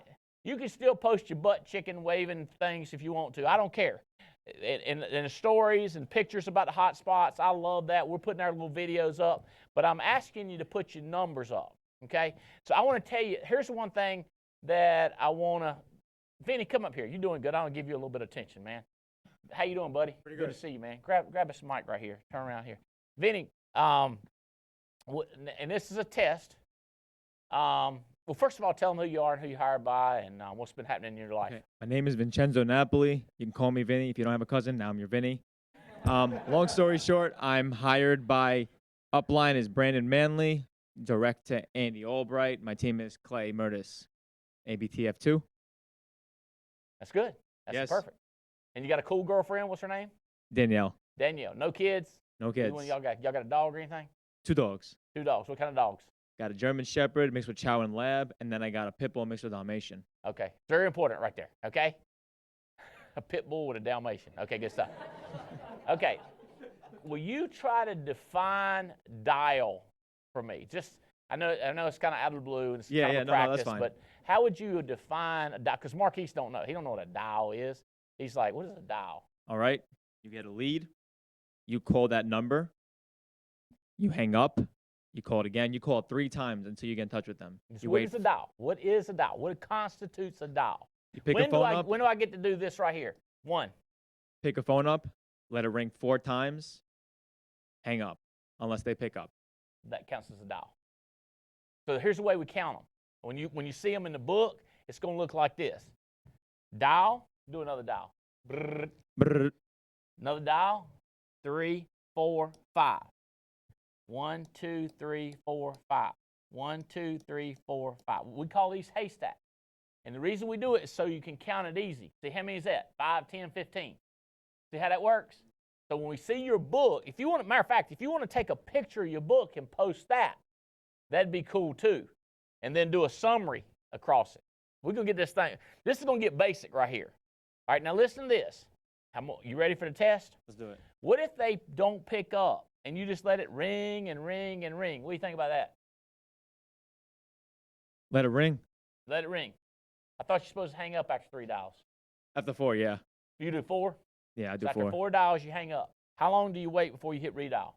you can still post your butt chicken waving things if you want to. I don't care. And the stories and pictures about the hot spots, I love that. We're putting our little videos up. But I'm asking you to put your numbers up, okay? So I want to tell you, here's one thing that I want to, Vinny, come up here. You're doing good. I'm going to give you a little bit of attention, man. How you doing, buddy? Pretty good. Good to see you, man. Grab us a mic right here. Turn around here. Vinny, and this is a test. Well, first of all, tell them who you are and who you're hired by and what's been happening in your life. Okay. My name is Vincenzo Napoli. You can call me Vinny. If you don't have a cousin, now I'm your Vinny. Long story short, I'm hired by Upline as Brandon Manley, direct to Andy Albright. My team is Clay Murtis, ABTF2. That's good. That's Yes. perfect. And you got a cool girlfriend. What's her name? Danielle. Danielle. No kids? No Either kids. one of y'all got a dog or anything? 2 dogs. 2 dogs. What kind of dogs? Got a German Shepherd mixed with Chow and Lab, and then I got a Pit Bull mixed with Dalmatian. Okay. Very important right there. Okay? A pit bull with a Dalmatian. Okay, good stuff. Okay. Will you try to define dial for me? Just, I know it's kind of out of the blue and it's kind of a practice, that's fine. but how would you define a dial? Because Marquise don't know. He don't know what a dial is. He's like, what is a dial? All right. You get a lead. You call that number. You hang up. You call it again. You call it 3 times until you get in touch with them. You What wait. is a dial? What is a dial? What constitutes a dial? You pick a phone up. When do I get to do this right here? 1. Pick a phone up. Let it ring 4 times. Hang up, unless they pick up. That counts as a dial. So here's the way we count them. When you see them in the book, it's going to look like this. Dial, do another dial. Brrr, Brrr. another dial. 3, 4, 5. 1, 2, 3, 4, 5. 1, 2, 3, 4, 5. We call these haystacks. And the reason we do it is so you can count it easy. See, how many is that? 5, 10, 15. See how that works? So when we see your book, matter of fact, if you want to take a picture of your book and post that, that'd be cool too. And then do a summary across it. We're going to get this thing. This is going to get basic right here. All right, now listen to this. You ready for the test? Let's do it. What if they don't pick up and you just let it ring and ring and ring? What do you think about that? Let it ring. Let it ring. I thought you're supposed to hang up after 3 dials. After 4, yeah. You do 4? Yeah, I do So after 4. 4 dials, you hang up. How long do you wait before you hit redial?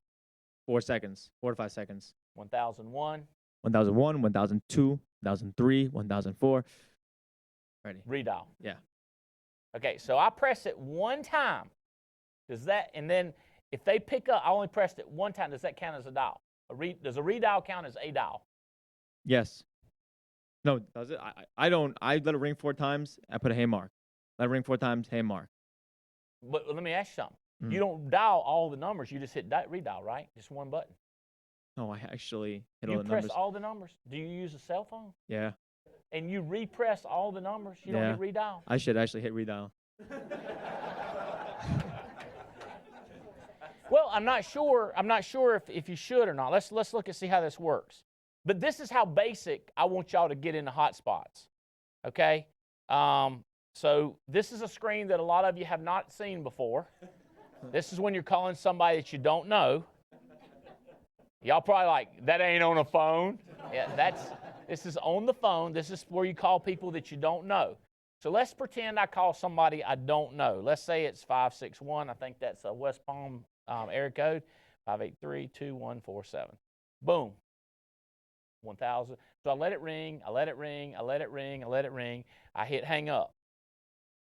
4 seconds. 4 to 5 seconds. 1001. 1001, 1002, 1003, 1004. Ready. Redial. Yeah. Okay, so I press it 1 time. And then if they pick up, I only pressed it 1 time. Does that count as a dial? Does a redial count as a dial? Yes. No, does it? I don't. I let it ring 4 times. I put a hey mark. Let it ring 4 times. Hey mark. But let me ask you something. Mm. You don't dial all the numbers. You just hit redial, right? Just 1 button. No, I actually hit You all the press numbers. all the numbers. Do you use a cell phone? Yeah. And you repress all the numbers? You don't hit redial? I should actually hit redial. Well, I'm not sure if you should or not. Let's look and see how this works. But this is how basic I want y'all to get into hotspots. Okay? So this is a screen that a lot of you have not seen before. This is when you're calling somebody that you don't know. Y'all probably like, that ain't on a phone. Yeah, this is on the phone. This is where you call people that you don't know. So let's pretend I call somebody I don't know. Let's say it's 561. I think that's a West Palm area code. 583-2147. Boom. 1000. So I let it ring, I let it ring, I let it ring, I let it ring. I hit hang up.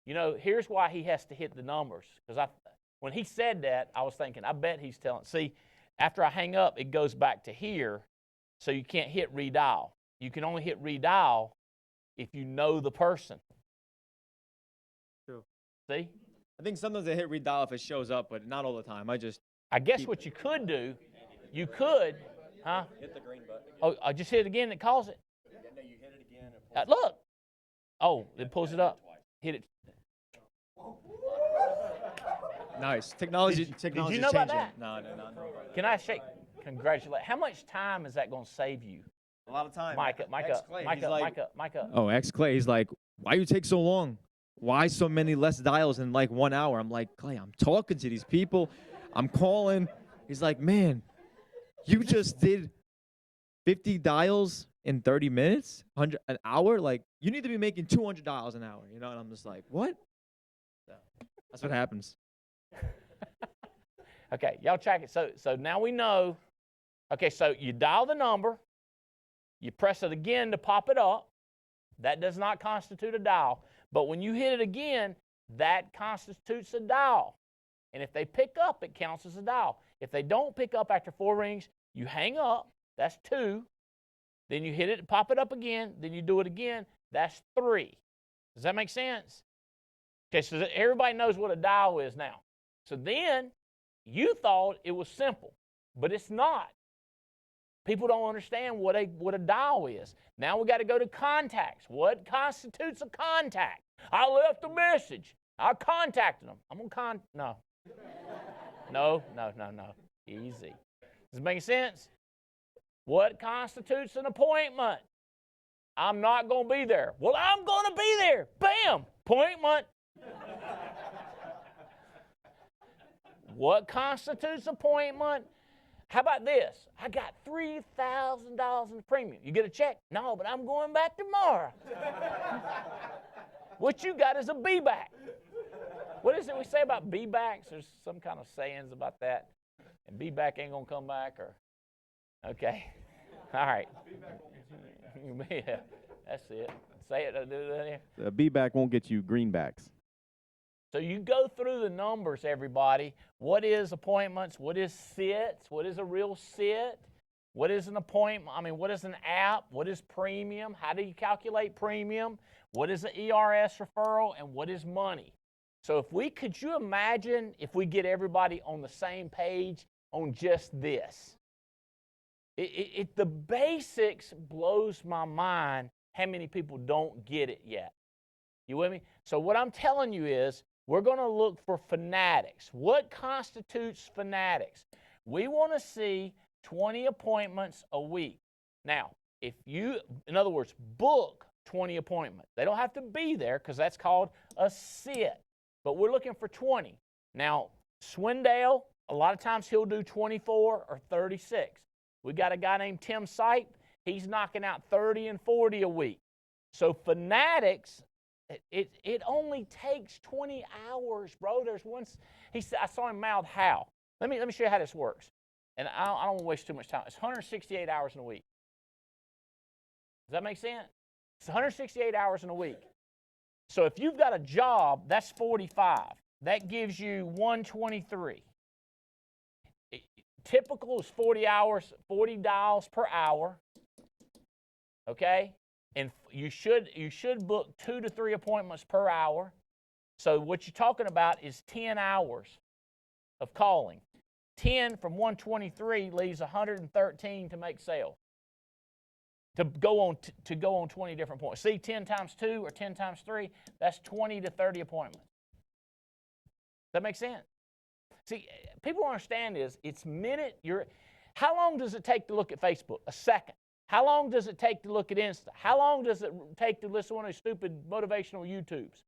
You know, here's why he has to hit the numbers. Because when he said that, I was thinking, I bet he's telling. See, after I hang up, it goes back to here, so you can't hit redial. You can only hit redial if you know the person. True. See? I think sometimes I hit redial if it shows up, but not all the time. I guess what you could do, you could, huh? Hit the green button again. Oh, I just hit it again and it calls it. Yeah, no, you hit it again. And Look. Oh, it pulls it up. Hit it. Nice. Technology. Did you know about changing. that? No. Can I shake? Congratulate. How much time is that going to save you? A lot of time. Micah. Oh, Clay. He's like, why you take so long? Why so many less dials in like 1 hour? I'm like, Clay, I'm talking to these people. I'm calling. He's like, man, you just did 50 dials in 30 minutes, 100 an hour. Like, you need to be making 200 dials an hour, you know? And I'm just like, what? So, that's what happens. Okay, y'all check it. So now we know. Okay, so you dial the number. You press it again to pop it up. That does not constitute a dial. But when you hit it again, that constitutes a dial. And if they pick up, it counts as a dial. If they don't pick up after 4 rings, you hang up. That's 2. then you hit it, pop it up again, then you do it again. That's 3. Does that make sense? Okay, so everybody knows what a dial is now. So then you thought it was simple, but it's not. People don't understand what a dial is. Now we got to go to contacts. What constitutes a contact? I left a message. I contacted them. I'm going to no. No. Easy. Does it make sense? What constitutes an appointment? I'm not going to be there. Well, I'm going to be there. Bam! Appointment. What constitutes appointment? How about this? I got $3,000 in premium. You get a check? No, but I'm going back tomorrow. What you got is a be back. What is it we say about be backs? There's some kind of sayings about that. And be back ain't going to come back, or okay. All right. Yeah, that's it. Say it. Do that here. Be back won't get you greenbacks. So you go through the numbers, everybody. What is appointments? What is sits? What is a real sit? What is an appointment? I mean, what is an app? What is premium? How do you calculate premium? What is an ERS referral? And what is money? So could you imagine if we get everybody on the same page on just this? The basics blows my mind how many people don't get it yet. You with me? So what I'm telling you is we're going to look for fanatics. What constitutes fanatics? We want to see 20 appointments a week. Now, if you, in other words, book 20 appointments. They don't have to be there because that's called a sit. But we're looking for 20. Now, Swindale, a lot of times he'll do 24 or 36. We got a guy named Tim Sipe. He's knocking out 30 and 40 a week. So fanatics, it only takes 20 hours, bro. There's one. He said, I saw him mouth how. Let me show you how this works. And I don't want to waste too much time. It's 168 hours in a week. Does that make sense? It's 168 hours in a week. So if you've got a job, that's 45. That gives you 123. Typical is 40 hours, 40 dials per hour. Okay? And you should book 2 to 3 appointments per hour. So what you're talking about is 10 hours of calling. 10 from 123 leaves 113 to make sale. To go on 20 different points. See, 10 times 2 or 10 times 3, that's 20 to 30 appointments. Does that make sense? See, people don't understand is it's how long does it take to look at Facebook? A second. How long does it take to look at Insta? How long does it take to listen to one of those stupid motivational YouTubes?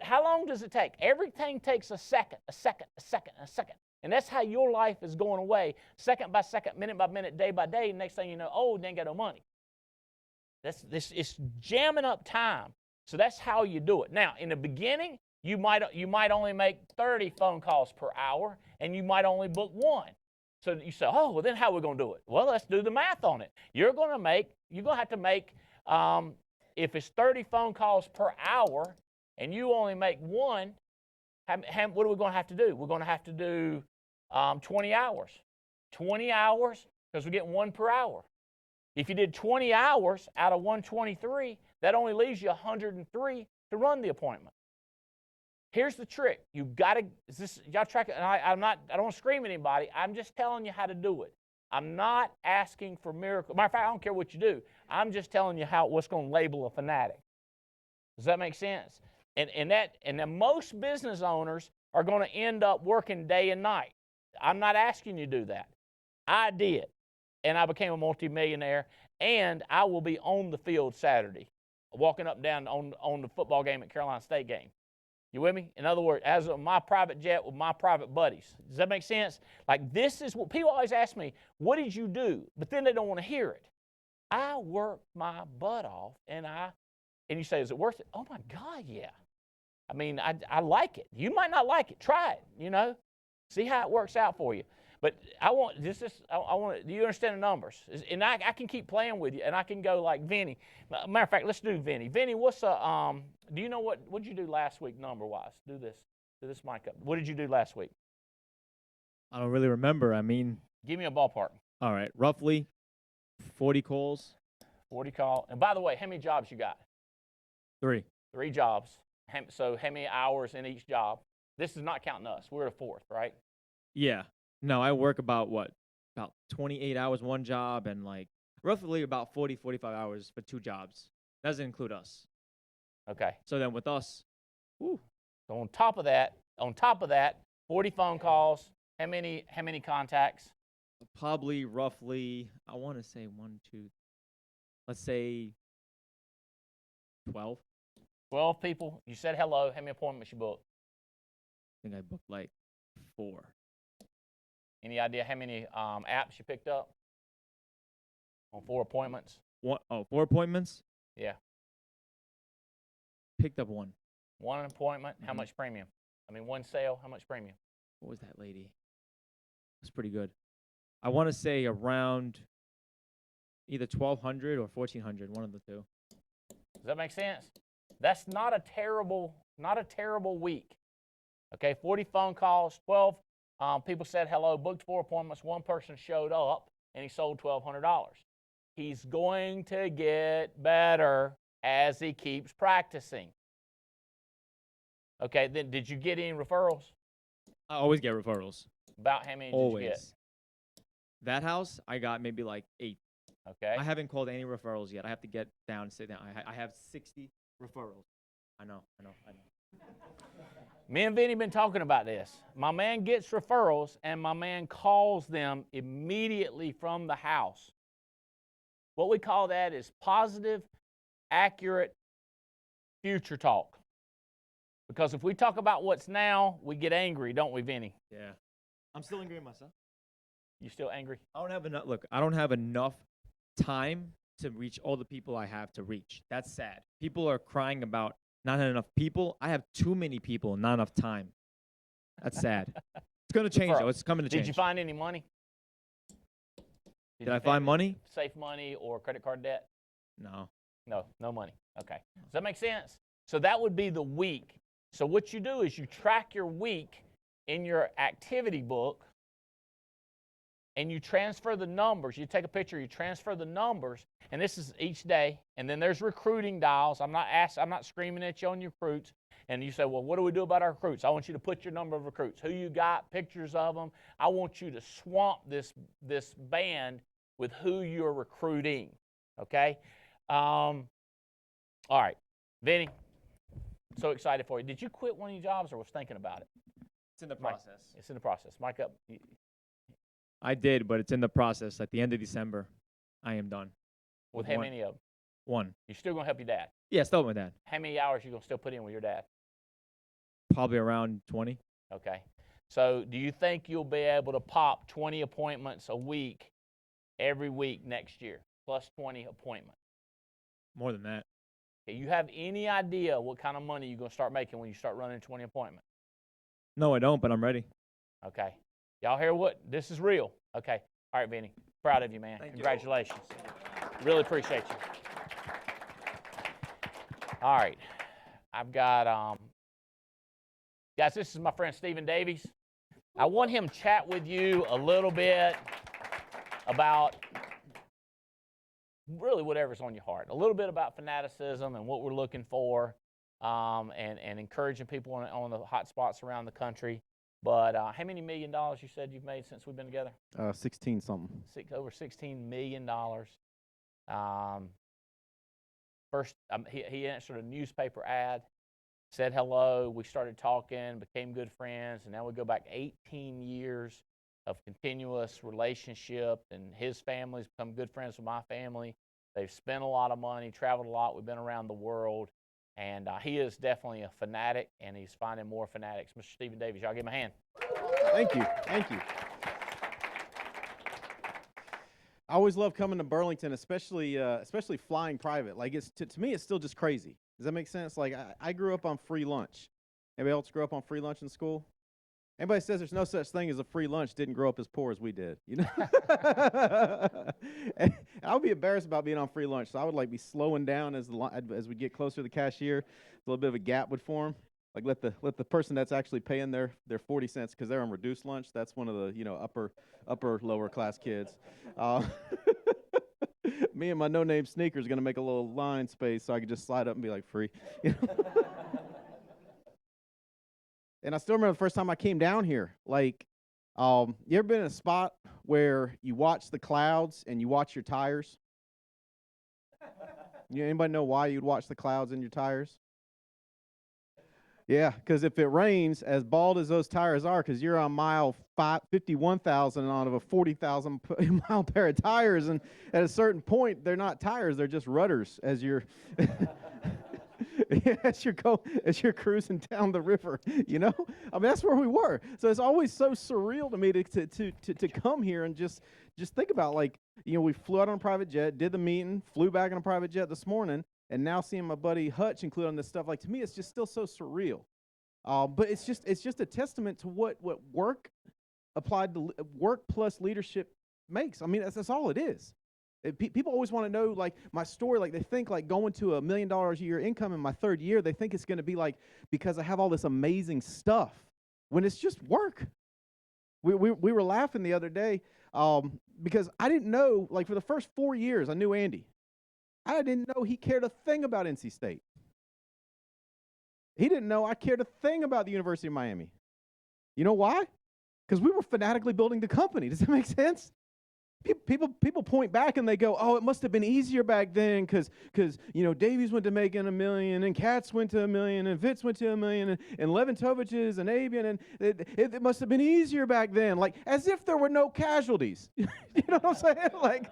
How long does it take? Everything takes a second, a second, a second, a second. And that's how your life is going away, second by second, minute by minute, day by day. Next thing you know, oh, they ain't got no money. It's jamming up time. So that's how you do it. Now, in the beginning, you might only make 30 phone calls per hour, and you might only book 1. So you say, oh, well, then how are we going to do it? Well, let's do the math on it. You're going to have to make, if it's 30 phone calls per hour, and you only make 1, what are we going to have to do? We're going to have to do 20 hours. 20 hours, because we're getting 1 per hour. If you did 20 hours out of 123, that only leaves you 103 to run the appointment. Here's the trick. You've got to, y'all track it, and I don't want to scream at anybody. I'm just telling you how to do it. I'm not asking for miracles. Matter of fact, I don't care what you do. I'm just telling you what's going to label a fanatic. Does that make sense? And then most business owners are going to end up working day and night. I'm not asking you to do that. I did. And I became a multimillionaire, and I will be on the field Saturday, walking up and down on the football game at Carolina State game. You with me? In other words, as of my private jet with my private buddies. Does that make sense? Like, this is what people always ask me, what did you do? But then they don't want to hear it. I worked my butt off, and you say, is it worth it? Oh my God, yeah. I mean, I like it. You might not like it. Try it, See how it works out for you. But I want, do you understand the numbers? And I can keep playing with you, and I can go like Vinny. Matter of fact, let's do Vinny. Vinny, do you know what did you do last week number-wise? Do this mic up. What did you do last week? I don't really remember. I mean, give me a ballpark. All right, roughly 40 calls. 40 call. And by the way, how many jobs you got? 3. 3 jobs. So how many hours in each job? This is not counting us. We're the 4th, right? Yeah. No, I work about 28 hours one job and like roughly about 40, 45 hours for 2 jobs. Doesn't include us. Okay. So then with us, whew, So on top of that, 40 phone calls. How many contacts? probably roughly, I want to say 1, 2, let's say 12. 12 people. You said hello. How many appointments you booked? I think I booked like 4. Any idea how many apps you picked up on 4 appointments? 4 appointments? Yeah. Picked up 1. 1 appointment. How Mhm. much premium? I mean, 1 sale. How much premium? What was that lady? That's pretty good. I want to say around either 1,200 or 1,400, one of the two. Does that make sense? That's not a terrible week. Okay, 40 phone calls, 12 people said hello, booked 4 appointments, 1 person showed up, and he sold $1,200. He's going to get better as he keeps practicing. Okay, then did you get any referrals? I always get referrals. About how many Always. did you get? That house, I got maybe like 8. Okay. I haven't called any referrals yet. I have to get down and sit down. I have 60 referrals. I know. Me and Vinny been talking about this. My man gets referrals, and my man calls them immediately from the house. What we call that is positive, accurate future talk. Because if we talk about what's now, we get angry, don't we, Vinny? Yeah. I'm still angry at myself. You still angry? I don't have enough. Look, I don't have enough time to reach all the people I have to reach. That's sad. People are crying about not having enough people. I have too many people and not enough time. That's sad. It's going to change, though. It's coming to change. Did you find any money? Did I find money? Safe money or credit card debt? No. No money. Okay. Does that make sense? So that would be the week. So what you do is you track your week in your activity book, and you transfer the numbers. You take a picture, you transfer the numbers, and this is each day. And then there's recruiting dials. I'm not screaming at you on your recruits. And you say, well, what do we do about our recruits? I want you to put your number of recruits, who you got, pictures of them. I want you to swamp this band with who you're recruiting. Okay. All right, Vinny. So excited for you. Did you quit one of your jobs or was thinking about it? It's in the process. It's in the process. Mike up. I did, but it's in the process. At the end of December, I am done. With how many of them? 1. You're still going to help your dad? Yeah, still with my dad. How many hours are you going to still put in with your dad? Probably around 20. Okay. So do you think you'll be able to pop 20 appointments a week every week next year, plus 20 appointments? More than that. Okay, you have any idea what kind of money you're going to start making when you start running 20 appointments? No, I don't, but I'm ready. Okay. Y'all hear what? This is real. Okay. All right, Vinny. Proud of you, man. Thank you. Congratulations. Really appreciate you. All right. I've got, guys, this is my friend Stephen Davies. I want him to chat with you a little bit about really whatever's on your heart. A little bit about fanaticism and what we're looking for, and encouraging people on the hot spots around the country. But how many $1 million you said you've made since we've been together? 16 something. Over $16 million. First, he answered a newspaper ad, said hello. We started talking, became good friends, and now we go back 18 years of continuous relationship, and his family's become good friends with my family. They've spent a lot of money, traveled a lot. We've been around the world, and he is definitely a fanatic, and he's finding more fanatics. Mr. Stephen Davies, y'all give him a hand. Thank you. I always love coming to Burlington, especially flying private. Like to me, it's still just crazy. Does that make sense? Like I grew up on free lunch. Anybody else grew up on free lunch in school? Anybody says there's no such thing as a free lunch didn't grow up as poor as we did, you know? And I would be embarrassed about being on free lunch, so I would be slowing down as we get closer to the cashier. A little bit of a gap would form. Like let the person that's actually paying their 40 cents because they're on reduced lunch. That's one of the upper lower class kids. Me and my no-name sneakers going to make a little line space so I can just slide up and be like, free. You know? And I still remember the first time I came down here. Like, you ever been in a spot where you watch the clouds and you watch your tires? Anybody know why you'd watch the clouds in your tires? Yeah, because if it rains, as bald as those tires are, because you're on mile 51,000 out of a 40,000 mile pair of tires, and at a certain point, they're not tires, they're just rudders as you're as you're cruising down the river, you know? I mean, that's where we were. So it's always so surreal to me to come here and just think about, like, we flew out on a private jet, did the meeting, flew back on a private jet this morning, and now seeing my buddy Hutch included on this stuff, like, to me, it's just still so surreal. But it's just a testament to what work applied to work plus leadership makes. I mean, that's all it is. People always want to know, like, my story. Like, they think, like, going to $1 million a year income in my third year, they think it's going to be like because I have all this amazing stuff, when it's just work. We were laughing the other day because I didn't know, like, for the first 4 years I knew Andy. I didn't know he cared a thing about NC State. He didn't know I cared a thing about the University of Miami. You know why? Because we were fanatically building the company. Does that make sense? People point back and they go, oh, it must have been easier back then because Davies went to making $1 million and Katz went to $1 million and Vitz went to $1 million and Leventovich's and Avian, and it must have been easier back then, like as if there were no casualties. You know what I'm saying? Like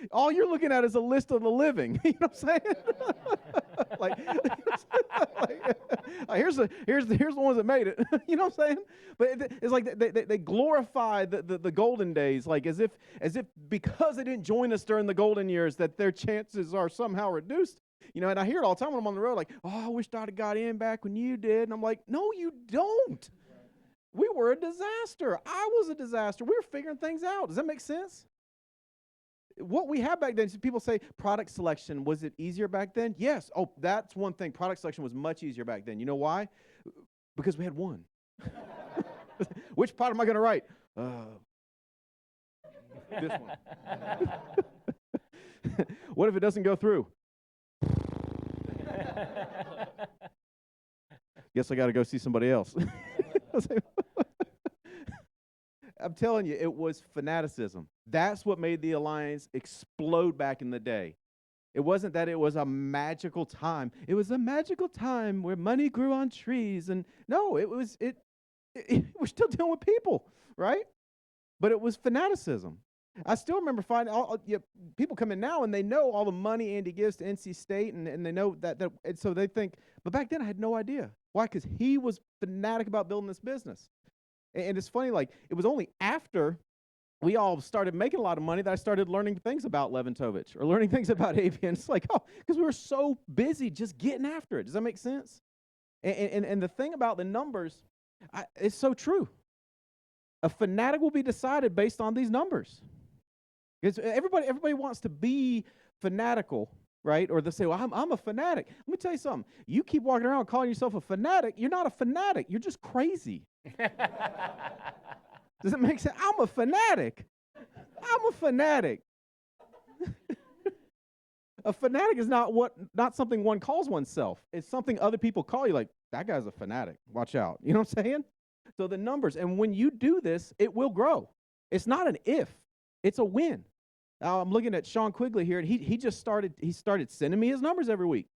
all you're looking at is a list of the living. You know what I'm saying? Here's the ones that made it. You know what I'm saying? But it's like they glorify the golden days, like as if because they didn't join us during the golden years that their chances are somehow reduced. And I hear it all the time when I'm on the road, like, oh, I wish I'd have got in back when you did. And I'm like, no, you don't. We were a disaster. I was a disaster. We were figuring things out. Does that make sense? What we had back then, people say product selection, was it easier back then? Yes. Oh, that's one thing. Product selection was much easier back then. You know why? Because we had one. Which product am I going to write? This one. What if it doesn't go through? Guess I got to go see somebody else. I'm telling you, it was fanaticism. That's what made the Alliance explode back in the day. It wasn't that it was a magical time. It was a magical time where money grew on trees. And no, we're still dealing with people, right? But it was fanaticism. I still remember finding people come in now and they know all the money Andy gives to NC State, and they know that and so they think, but back then I had no idea. Why? Because he was fanatic about building this business. And it's funny, like, it was only after we all started making a lot of money that I started learning things about Leventovich or learning things about Avian. It's like, oh, because we were so busy just getting after it. Does that make sense? And the thing about the numbers, it's so true. A fanatic will be decided based on these numbers. Because everybody wants to be fanatical, right? Or they say, well, I'm a fanatic. Let me tell you something. You keep walking around calling yourself a fanatic, you're not a fanatic. You're just crazy. Does it make sense? I'm a fanatic. I'm a fanatic. A fanatic is not something one calls oneself. It's something other people call you, like, that guy's a fanatic. Watch out. You know what I'm saying? So the numbers, and when you do this, it will grow. It's not an if, it's a when. Now I'm looking at Sean Quigley here, and he started sending me his numbers every week,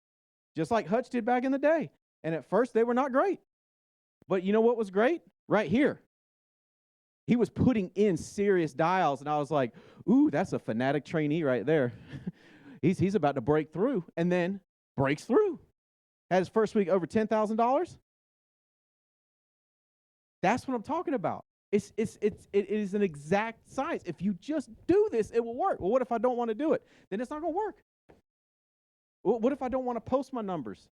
just like Hutch did back in the day. And at first they were not great. But you know what was great? Right here. He was putting in serious dials, and I was like, ooh, that's a fanatic trainee right there. He's about to break through, and then breaks through. Had his first week over $10,000. That's what I'm talking about. It is an exact science. If you just do this, it will work. Well, what if I don't want to do it? Then it's not going to work. What if I don't want to post my numbers?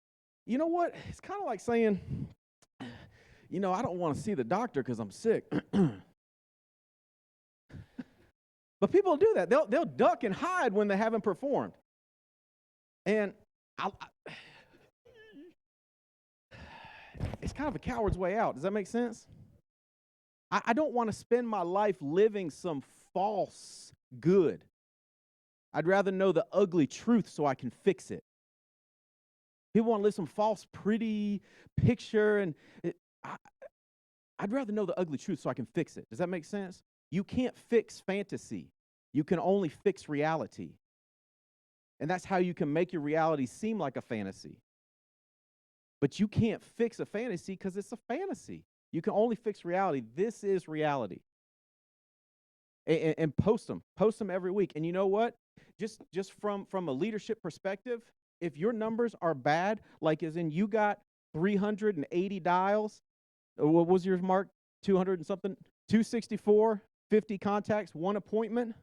You know what? It's kind of like saying, I don't want to see the doctor because I'm sick. But people do that. They'll duck and hide when they haven't performed. And it's kind of a coward's way out. Does that make sense? I don't want to spend my life living some false good. I'd rather know the ugly truth so I can fix it. People want to live some false, pretty picture, and I'd rather know the ugly truth so I can fix it. Does that make sense? You can't fix fantasy. You can only fix reality. And that's how you can make your reality seem like a fantasy. But you can't fix a fantasy because it's a fantasy. You can only fix reality. This is reality. And post them. Post them every week. And you know what? Just from a leadership perspective, if your numbers are bad, like as in you got 380 dials, what was yours, Mark? 200 and something? 264, 50 contacts, 1 appointment?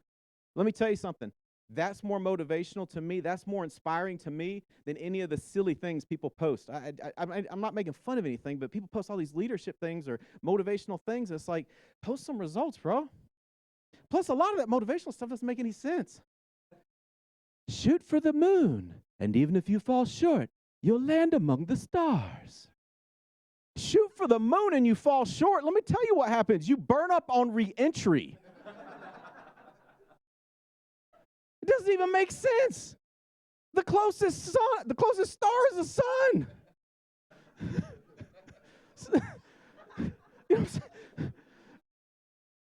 Let me tell you something. That's more motivational to me. That's more inspiring to me than any of the silly things people post. I'm not making fun of anything, but people post all these leadership things or motivational things. It's like, post some results, bro. Plus, a lot of that motivational stuff doesn't make any sense. Shoot for the moon, and even if you fall short, you'll land among the stars. Shoot for the moon and you fall short. Let me tell you what happens. You burn up on re-entry. It doesn't even make sense. The closest star is the sun. You know what I'm saying?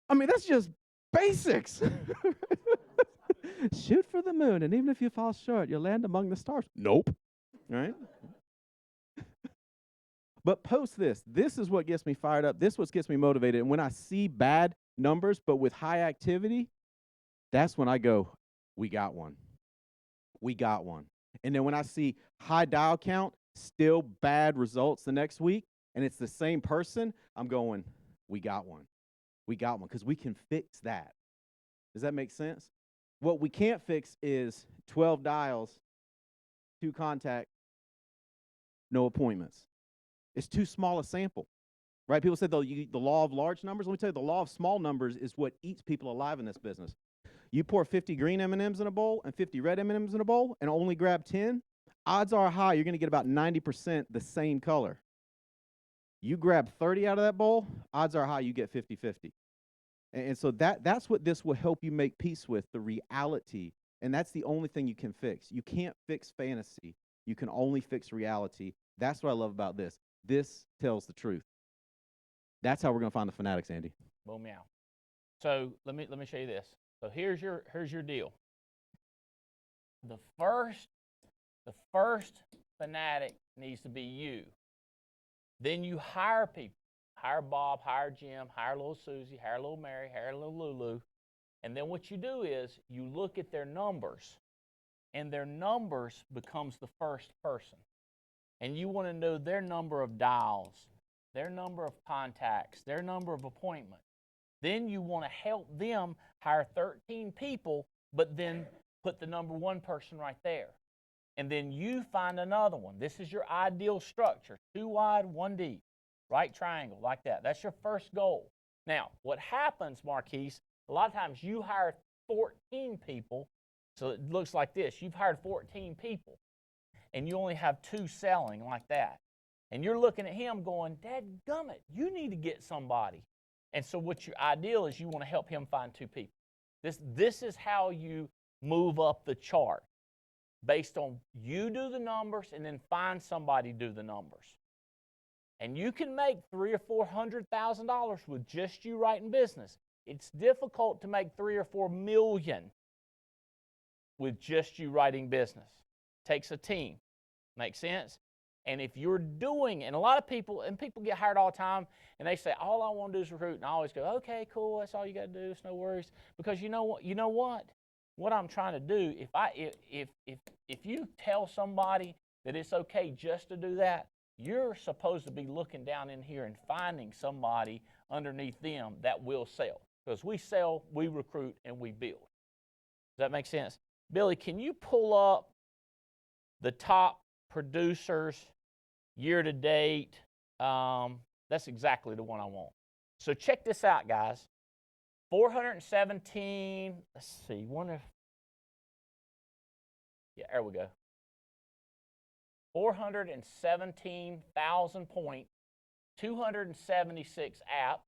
I mean, that's just basics. Shoot for the moon, and even if you fall short, you'll land among the stars. Nope. Right? But post this. This is what gets me fired up. This is what gets me motivated. And when I see bad numbers, but with high activity, that's when I go, we got one. We got one. And then when I see high dial count, still bad results the next week, and it's the same person, I'm going, we got one. We got one, because we can fix that. Does that make sense? What we can't fix is 12 dials, 2 contacts, no appointments. It's too small a sample, right? People say the law of large numbers. Let me tell you, the law of small numbers is what eats people alive in this business. You pour 50 green M&Ms in a bowl and 50 red M&Ms in a bowl and only grab 10, odds are high you're going to get about 90% the same color. You grab 30 out of that bowl, odds are high you get 50-50. And so that's what this will help you make peace with, the reality. And that's the only thing you can fix. You can't fix fantasy. You can only fix reality. That's what I love about this. This tells the truth. That's how we're going to find the fanatics, Andy. Boom, meow. So let me show you this. So here's your deal. The first fanatic needs to be you. Then you hire people. Hire Bob, hire Jim, hire little Susie, hire little Mary, hire little Lulu. And then what you do is you look at their numbers, and their numbers becomes the first person. And you want to know their number of dials, their number of contacts, their number of appointments. Then you want to help them hire 13 people, but then put the number 1 person right there. And then you find another one. This is your ideal structure, 2 wide, 1 deep, right triangle, like that. That's your first goal. Now, what happens, Marquise, a lot of times you hire 14 people, so it looks like this. You've hired 14 people, and you only have 2 selling like that. And you're looking at him going, dadgummit, you need to get somebody. And so what your ideal is, you want to help him find 2 people. This is how you move up the chart, based on you do the numbers and then find somebody do the numbers. And you can make $300,000 or $400,000 with just you writing business. It's difficult to make $3 or $4 million with just you writing business. Takes a team. Make sense? And if you're doing, and a lot of people, and people get hired all the time, and they say, all I want to do is recruit, and I always go, okay, cool, that's all you got to do, it's no worries. Because you know what? What I'm trying to do, if you tell somebody that it's okay just to do that, you're supposed to be looking down in here and finding somebody underneath them that will sell. Because we sell, we recruit, and we build. Does that make sense? Billy, can you pull up the top producers year to date? That's exactly the one I want. So check this out, guys. 417, let's see, there we go. 417,000 points, 276 apps,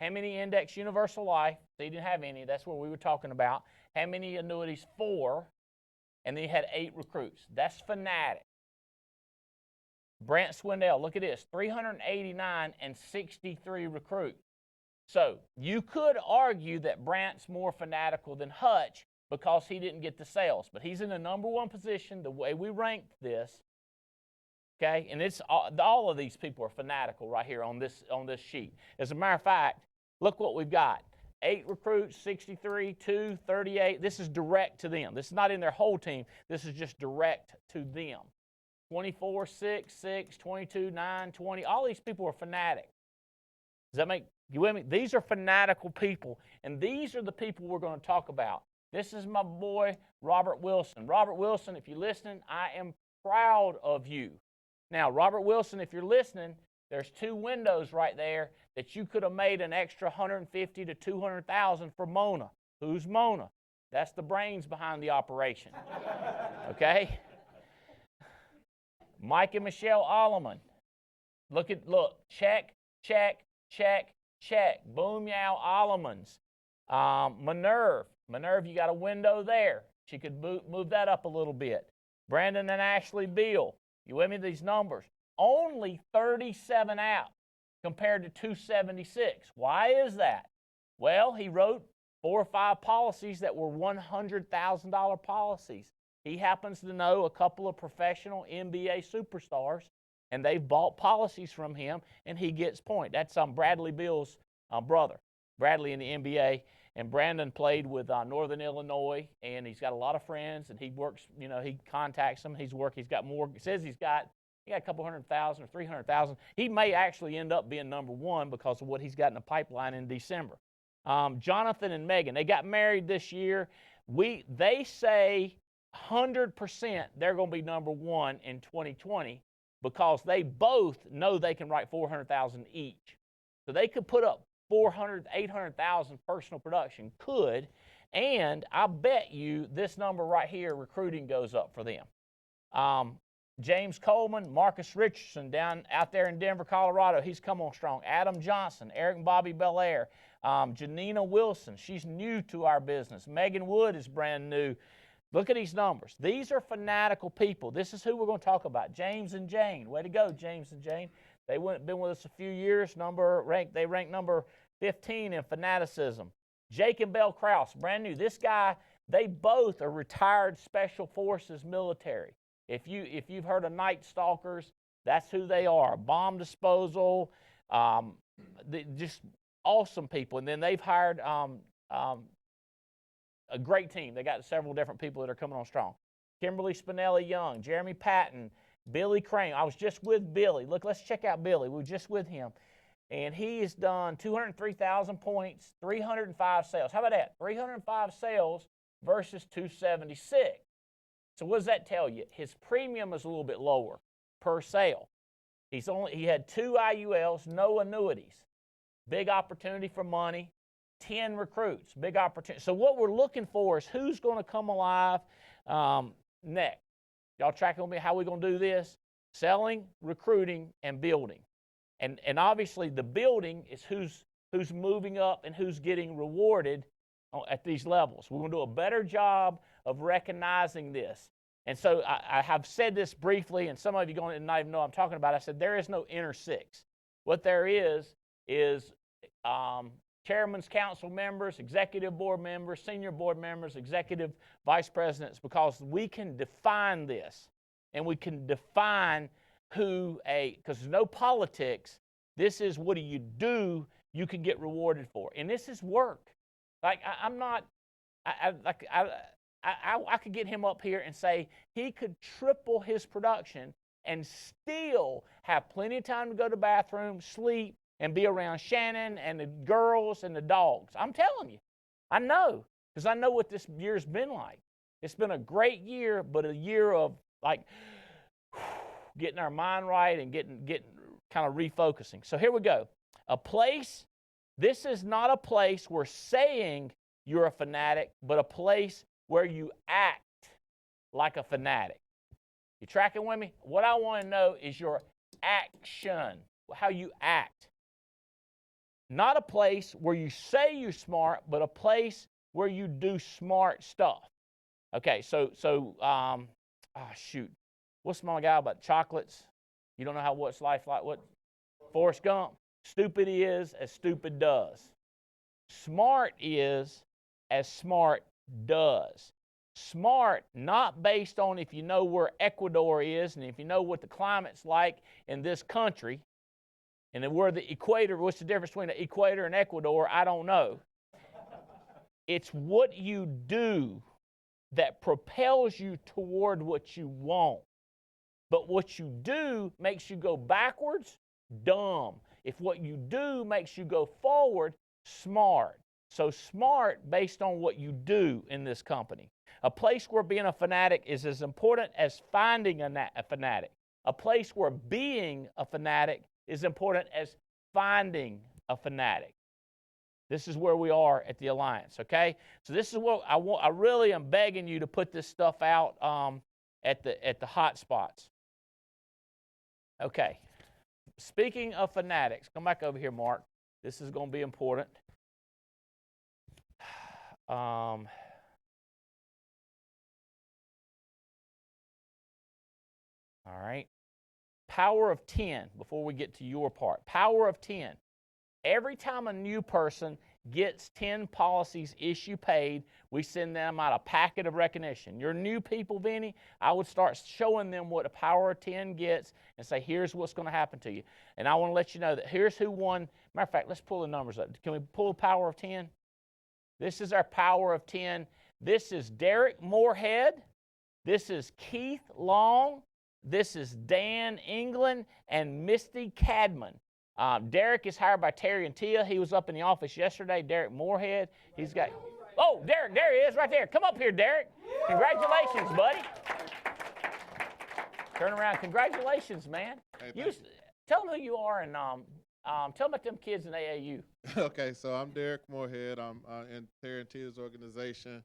How many index universal life? So he didn't have any. That's what we were talking about. How many annuities? 4. And then he had 8 recruits. That's fanatic. Brant Swindell, look at this, 389 and 63 recruits. So you could argue that Brant's more fanatical than Hutch because he didn't get the sales, but he's in the number 1 position the way we ranked this. Okay, and it's all of these people are fanatical right here on this sheet. As a matter of fact, look what we've got. 8 recruits, 63, 2, 38. This is direct to them. This is not in their whole team. This is just direct to them. 24, 6, 6, 22, 9, 20. All these people are fanatic. Does that make you with me? These are fanatical people, and these are the people we're going to talk about. This is my boy, Robert Wilson. Robert Wilson, if you're listening, I am proud of you. Now, Robert Wilson, if you're listening, there's 2 windows right there that you could have made an extra $150,000 to $200,000 for Mona. Who's Mona? That's the brains behind the operation. Okay? Mike and Michelle Alleman. Look, check, check, check, check. Boom, yow, Allemans. Minerve, you got a window there. She could move that up a little bit. Brandon and Ashley Beal. You with me? These numbers. Only 37 out compared to 276. Why is that? Well, he wrote 4 or 5 policies that were $100,000 policies. He happens to know a couple of professional NBA superstars, and they've bought policies from him, and he gets point. That's Bradley Beal's brother. Bradley in the NBA, and Brandon played with Northern Illinois, and he's got a lot of friends, and he works, he contacts them. He's got more, says he got a couple 100,000 or 300,000. He may actually end up being number 1 because of what he's got in the pipeline in December. Jonathan and Megan, they got married this year. They say 100% they're going to be number 1 in 2020 because they both know they can write 400,000 each. So they could put up 400, 800,000 personal production, and I bet you this number right here, recruiting, goes up for them. James Coleman, Marcus Richardson down out there in Denver, Colorado, he's come on strong. Adam Johnson, Eric and Bobby Belair, Janina Wilson, she's new to our business. Megan Wood is brand new. Look at these numbers. These are fanatical people. This is who we're going to talk about. James and Jane. Way to go, James and Jane. They've been with us a few years. They ranked number 15 in fanaticism. Jake and Belle Krause, brand new. This guy, they both are retired Special Forces military. If you've heard of Night Stalkers, that's who they are. Bomb disposal, just awesome people. And then they've hired a great team. They got several different people that are coming on strong. Kimberly Spinelli Young, Jeremy Patton, Billy Crane. I was just with Billy. Look, let's check out Billy. We were just with him. And he has done 203,000 points, 305 sales. How about that? 305 sales versus 276. So what does that tell you? His premium is a little bit lower per sale. He had 2 IULs, no annuities. Big opportunity for money. 10 recruits, big opportunity. So what we're looking for is who's going to come alive next. Y'all tracking with me how we're going to do this? Selling, recruiting, and building. And obviously the building is who's moving up and who's getting rewarded at these levels. We're going to do a better job of recognizing this. And so I have said this briefly, and some of you going to not even know what I'm talking about. I said there is no inner 6. What there is chairman's council members, executive board members, senior board members, executive vice presidents, because we can define this, and we can define because there's no politics. This is what do you can get rewarded for. And this is work. Like I could get him up here and say he could triple his production and still have plenty of time to go to the bathroom, sleep, and be around Shannon and the girls and the dogs. I'm telling you. I know, because I know what this year's been like. It's been a great year, but a year of like getting our mind right and getting kind of refocusing. So here we go. A place, this is not a place where saying you're a fanatic, but a place where you act like a fanatic. You tracking with me? What I want to know is your action, how you act. not a place where you say you're smart, but a place where you do smart stuff. Okay, shoot. What's my guy about chocolates? You don't know what's life like? What? Forrest Gump. Stupid is as stupid does. Smart is as smart does. Smart, not based on if you know where Ecuador is and if you know what the climate's like in this country, and then where the equator, what's the difference between the equator and Ecuador, I don't know. It's what you do that propels you toward what you want. But what you do makes you go backwards, dumb. If what you do makes you go forward, smart. So smart based on what you do in this company. A place where being a fanatic is as important as finding a fanatic. A place where being a fanatic is important as finding a fanatic. This is where we are at the Alliance, okay? So this is what I really am begging you to put this stuff out at the hot spots. Okay. Speaking of fanatics, come back over here, Mark. This is going to be important. All right. Power of 10, before we get to your part. Power of 10. Every time a new person gets 10 policies issue paid, we send them out a packet of recognition. Your new people, Vinny, I would start showing them what a power of 10 gets and say, here's what's going to happen to you. And I want to let you know that here's who won. Matter of fact, let's pull the numbers up. Can we pull power of 10? This is our power of 10. This is Derek Moorhead. This is Keith Long. This is Dan England and Misty Cadman. Derek is hired by Terry and Tia. He was up in the office yesterday. Derek Moorhead. He's got. Oh, Derek, there he is right there. Come up here, Derek. Congratulations, buddy. Turn around. Congratulations, man. Hey, tell them who you are and tell them about them kids in AAU. Okay, so I'm Derek Moorhead. I'm in Terry and Tia's organization.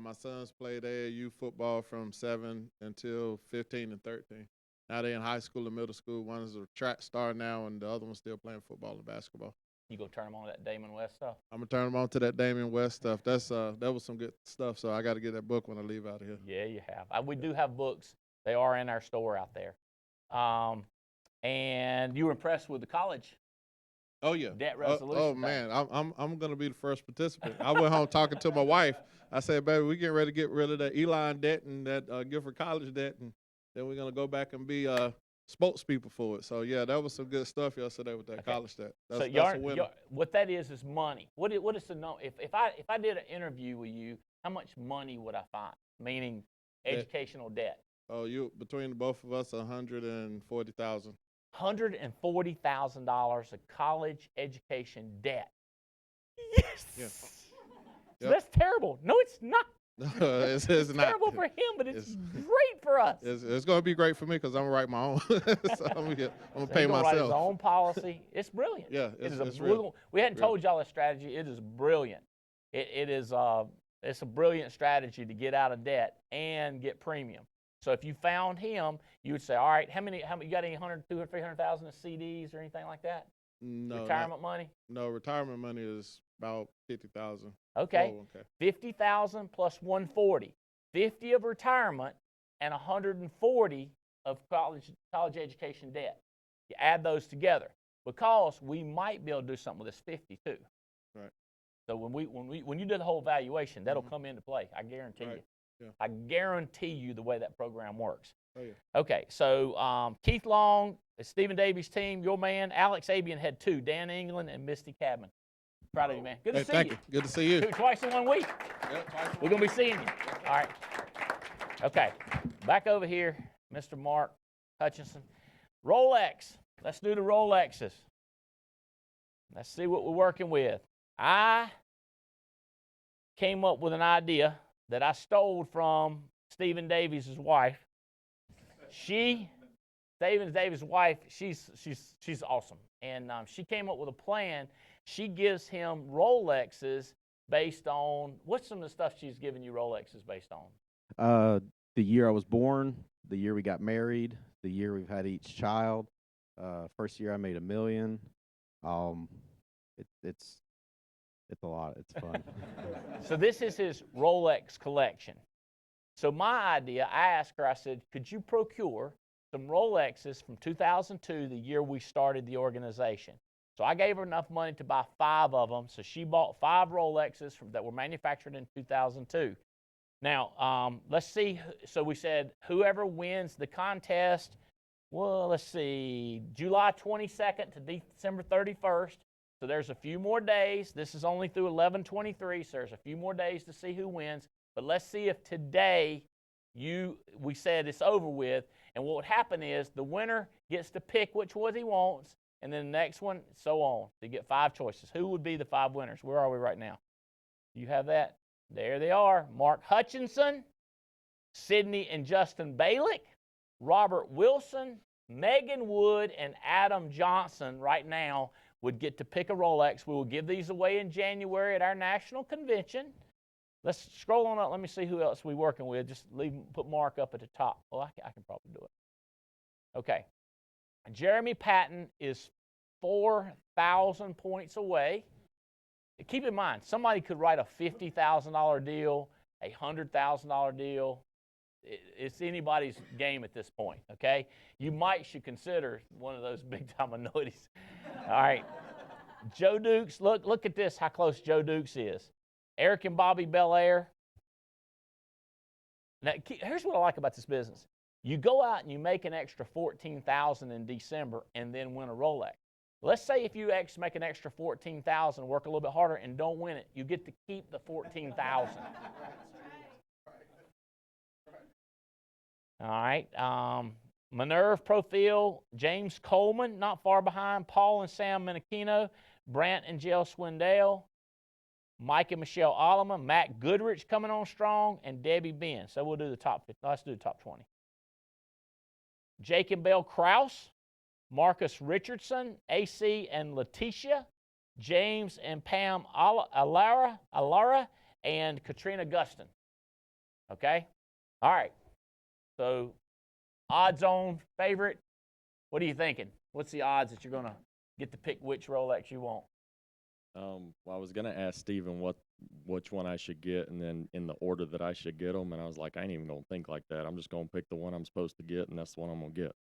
My sons played AAU football from 7 until 15 and 13. Now they're in high school and middle school. One is a track star now, and the other one's still playing football and basketball. You gonna turn them on to that Damon West stuff? I'm gonna turn them on to that Damon West stuff. That was some good stuff. So I got to get that book when I leave out of here. Yeah, you have. We do have books. They are in our store out there. And you were impressed with the college? Oh yeah. Debt resolution. Oh man, I'm gonna be the first participant. I went home talking to my wife. I said, baby, we getting ready to get rid of that Elon debt and that Gifford College debt, and then we're gonna go back and be spokespeople for it. So yeah, that was some good stuff yesterday with that college debt. That's a winner. What that is money. What is the number? If I did an interview with you, how much money would I find? Meaning educational debt. Oh, between the both of us, $140,000. $140,000 of college education debt. Yes. Yeah. So that's terrible. No, it's not. it's not terrible for him, but it's great for us. It's going to be great for me because I'm going to write my own. So I'm going to pay myself. Write his own policy. It's brilliant. Yeah, it's real. We hadn't told y'all a strategy. It is brilliant. It's a brilliant strategy to get out of debt and get premium. So if you found him, you would say, all right, how many you got any 100, 200, 300,000 of CDs or anything like that? No. Retirement money? No, retirement money is about 50,000. Okay. Oh, okay. 50,000 plus 140. 50 of retirement and 140 of college education debt. You add those together because we might be able to do something with this 50 too. Right. So when you do the whole valuation, that'll come into play. I guarantee you. Yeah. I guarantee you the way that program works. Oh, yeah. Okay, so Keith Long, Stephen Davies' team, your man, Alex Abian had 2, Dan England and Misty Cadman. Proud of you, man. Good to see thank you. Good to see you. Twice in 1 week. Yep, twice in We're going to be seeing you. All right. Okay, back over here, Mr. Mark Hutchinson. Rolex. Let's do the Rolexes. Let's see what we're working with. I came up with an idea that I stole from Stephen Davies' wife. Stephen Davies' wife, she's awesome. And she came up with a plan. She gives him Rolexes based on, what's some of the stuff she's giving you Rolexes based on? The year I was born, the year we got married, the year we've had each child. First year I made $1 million. It's a lot. It's fun. So this is his Rolex collection. So my idea, I asked her, I said, could you procure some Rolexes from 2002, the year we started the organization? So I gave her enough money to buy 5 of them. So she bought 5 Rolexes that were manufactured in 2002. Now, let's see. So we said whoever wins the contest, well, let's see, July 22nd to December 31st. So there's a few more days. This is only through 11/23, so there's a few more days to see who wins. But let's see if today we said it's over with. And what would happen is the winner gets to pick which one he wants, and then the next one, so on. So you get 5 choices. Who would be the 5 winners? Where are we right now? You have that? There they are. Mark Hutchinson, Sydney and Justin Balick, Robert Wilson, Megan Wood, and Adam Johnson right now would get to pick a Rolex. We will give these away in January at our national convention. Let's scroll on up. Let me see who else we're working with. Just put Mark up at the top. Well, I can probably do it. Okay. Jeremy Patton is 4,000 points away. Keep in mind, somebody could write a $50,000 deal, a $100,000 deal. It's anybody's game at this point, okay? You should consider one of those big-time annuities. All right. Joe Dukes, look at this, how close Joe Dukes is. Eric and Bobby Belair. Now, here's what I like about this business. You go out and you make an extra $14,000 in December and then win a Rolex. Let's say if you make an extra $14,000, work a little bit harder, and don't win it, you get to keep the $14,000. All right. Minerve Profil, James Coleman, not far behind. Paul and Sam Menachino, Brant and Jill Swindell, Mike and Michelle Alleman, Matt Goodrich coming on strong, and Debbie Ben. So we'll do the top 50. Let's do the top 20. Jake and Belle Krause, Marcus Richardson, AC and Letitia, James and Pam Alara, and Katrina Guston. Okay? All right. So, odds-on favorite, what are you thinking? What's the odds that you're going to get to pick which Rolex you want? Well, I was going to ask Steven which one I should get and then in the order that I should get them, and I was like, I ain't even going to think like that. I'm just going to pick the one I'm supposed to get, and that's the one I'm going to get.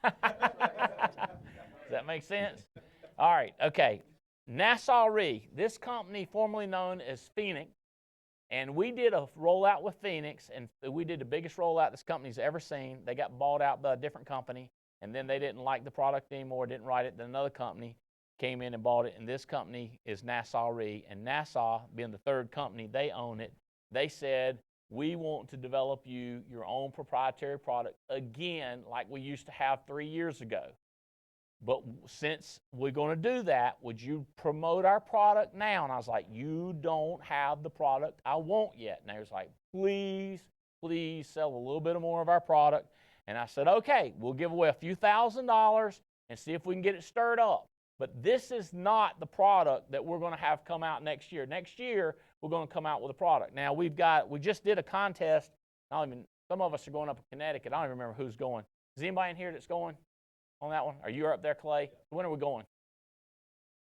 Does that make sense? All right, okay. Nassau Re, this company formerly known as Phoenix, and we did a rollout with Phoenix, and we did the biggest rollout this company's ever seen. They got bought out by a different company, and then they didn't like the product anymore, didn't write it. Then another company came in and bought it, and this company is Nassau Re. And Nassau, being the third company, they own it. They said, we want to develop your own proprietary product again like we used to have 3 years ago. But since we're going to do that, would you promote our product now? And I was like, you don't have the product I want yet. And they was like, please sell a little bit more of our product. And I said, okay, we'll give away a few $1,000s and see if we can get it stirred up. But this is not the product that we're going to have come out next year. Next year, we're going to come out with a product. Now, we just did a contest. Some of us are going up to Connecticut. I don't even remember who's going. Is anybody in here that's going on that one? Are you up there, Clay? When are we going?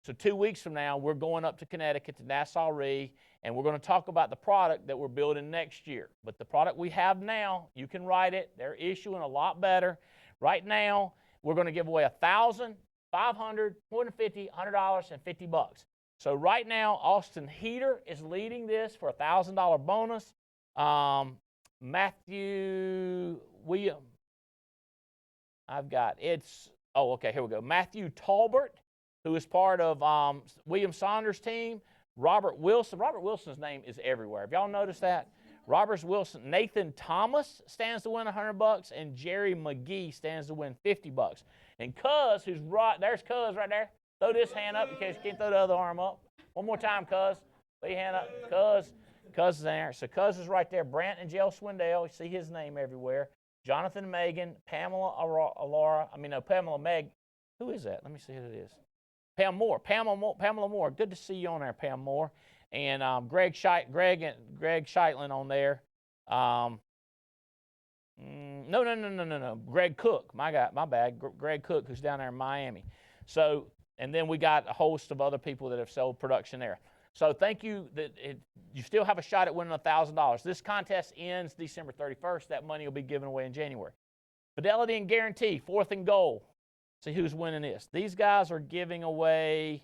So 2 weeks from now, we're going up to Connecticut to Nassau Re, and we're going to talk about the product that we're building next year. But the product we have now, you can write it. They're issuing a lot better. Right now, we're going to give away $1,000, $500, $250, $100, and $50. So right now, Austin Heater is leading this for a $1,000 bonus. Matthew William. Here we go. Matthew Talbert, who is part of William Saunders' team. Robert Wilson. Robert Wilson's name is everywhere. Have y'all noticed that? Robert Wilson. Nathan Thomas stands to win $100, and Jerry McGee stands to win $50. And Cuz, who's there's Cuz right there. Throw this hand up in case you can't throw the other arm up. One more time, Cuz. Throw your hand up. Cuz is there. So Cuz is right there. Brant and Jill Swindell. You see his name everywhere. Jonathan Megan, Pamela Meg. Who is that? Let me see who it is. Pam Moore. Pamela Moore. Good to see you on there, Pam Moore. And Greg Sheitlin on there. No. Greg Cook. My bad. Greg Cook, who's down there in Miami. So, And then we got a host of other people that have sold production there. So thank you. You still have a shot at winning $1,000. This contest ends December 31st. That money will be given away in January. Fidelity and Guarantee, 4th and Goal. See who's winning this. These guys are giving away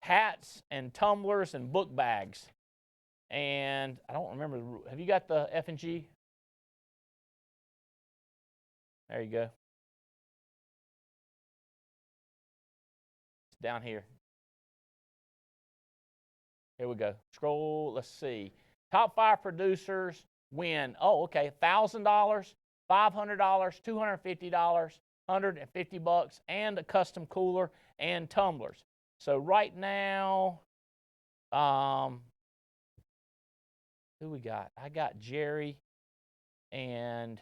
hats and tumblers and book bags. And I don't remember. Have you got the F&G? There you go. It's down here. Here we go. Scroll. Let's see. Top 5 producers win. Oh, okay. $1,000, $500, $250, $150, and a custom cooler and tumblers. So right now, who we got? I got Jerry, and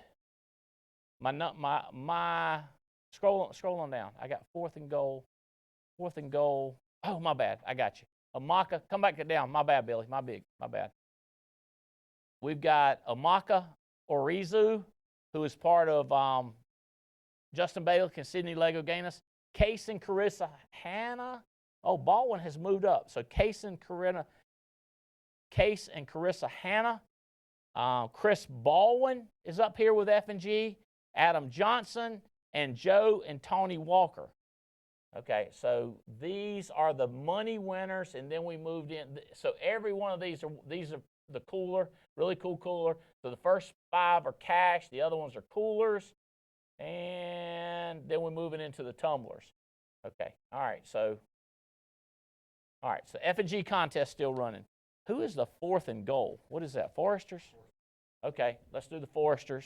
my scroll on down. I got 4th and Goal. 4th and Goal. Oh, my bad. I got you. Amaka, come back down. My bad, Billy. My bad. We've got Amaka Orizu, who is part of Justin Balick and Sydney Lego Gaines. Case and Carissa Hannah. Oh, Baldwin has moved up. So Case and Carissa Hannah. Chris Baldwin is up here with F&G. Adam Johnson and Joe and Tony Walker. Okay, so these are the money winners, and then we moved in. So every one of these are the cooler, really cool cooler. So the first 5 are cash, the other ones are coolers, and then we're moving into the tumblers. Okay, all right, so F&G contest still running. Who is the 4th and Goal? What is that, Foresters? Okay, let's do the Foresters.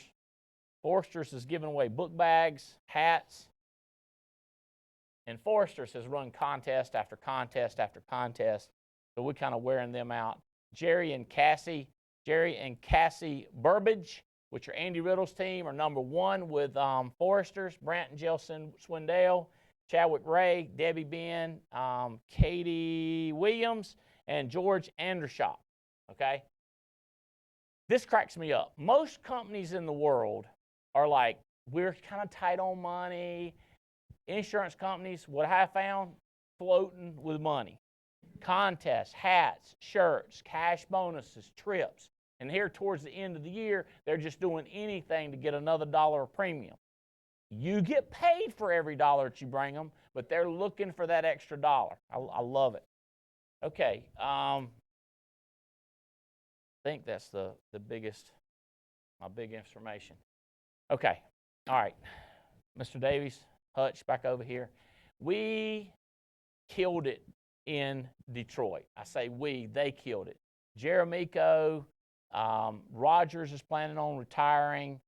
Foresters is giving away book bags, hats, and Foresters has run contest after contest after contest, so we're kind of wearing them out. Jerry and Cassie Burbage, which are Andy Riddle's team, are number 1 with Foresters. Brant and Jill Swindell, Chadwick Ray, Debbie Ben, Katie Williams, and George Andershop. Okay? This cracks me up. Most companies in the world are like, we're kind of tight on money. Insurance companies, what I found, floating with money. Contests, hats, shirts, cash bonuses, trips. And here towards the end of the year, they're just doing anything to get another $1 of premium. You get paid for every $1 that you bring them, but they're looking for that extra $1. I love it. Okay, I think that's the biggest, my big information. Okay, all right, Mr. Davies, Hutch, back over here. We killed it in Detroit. I say we, they killed it. Jeremico, Rogers is planning on retiring.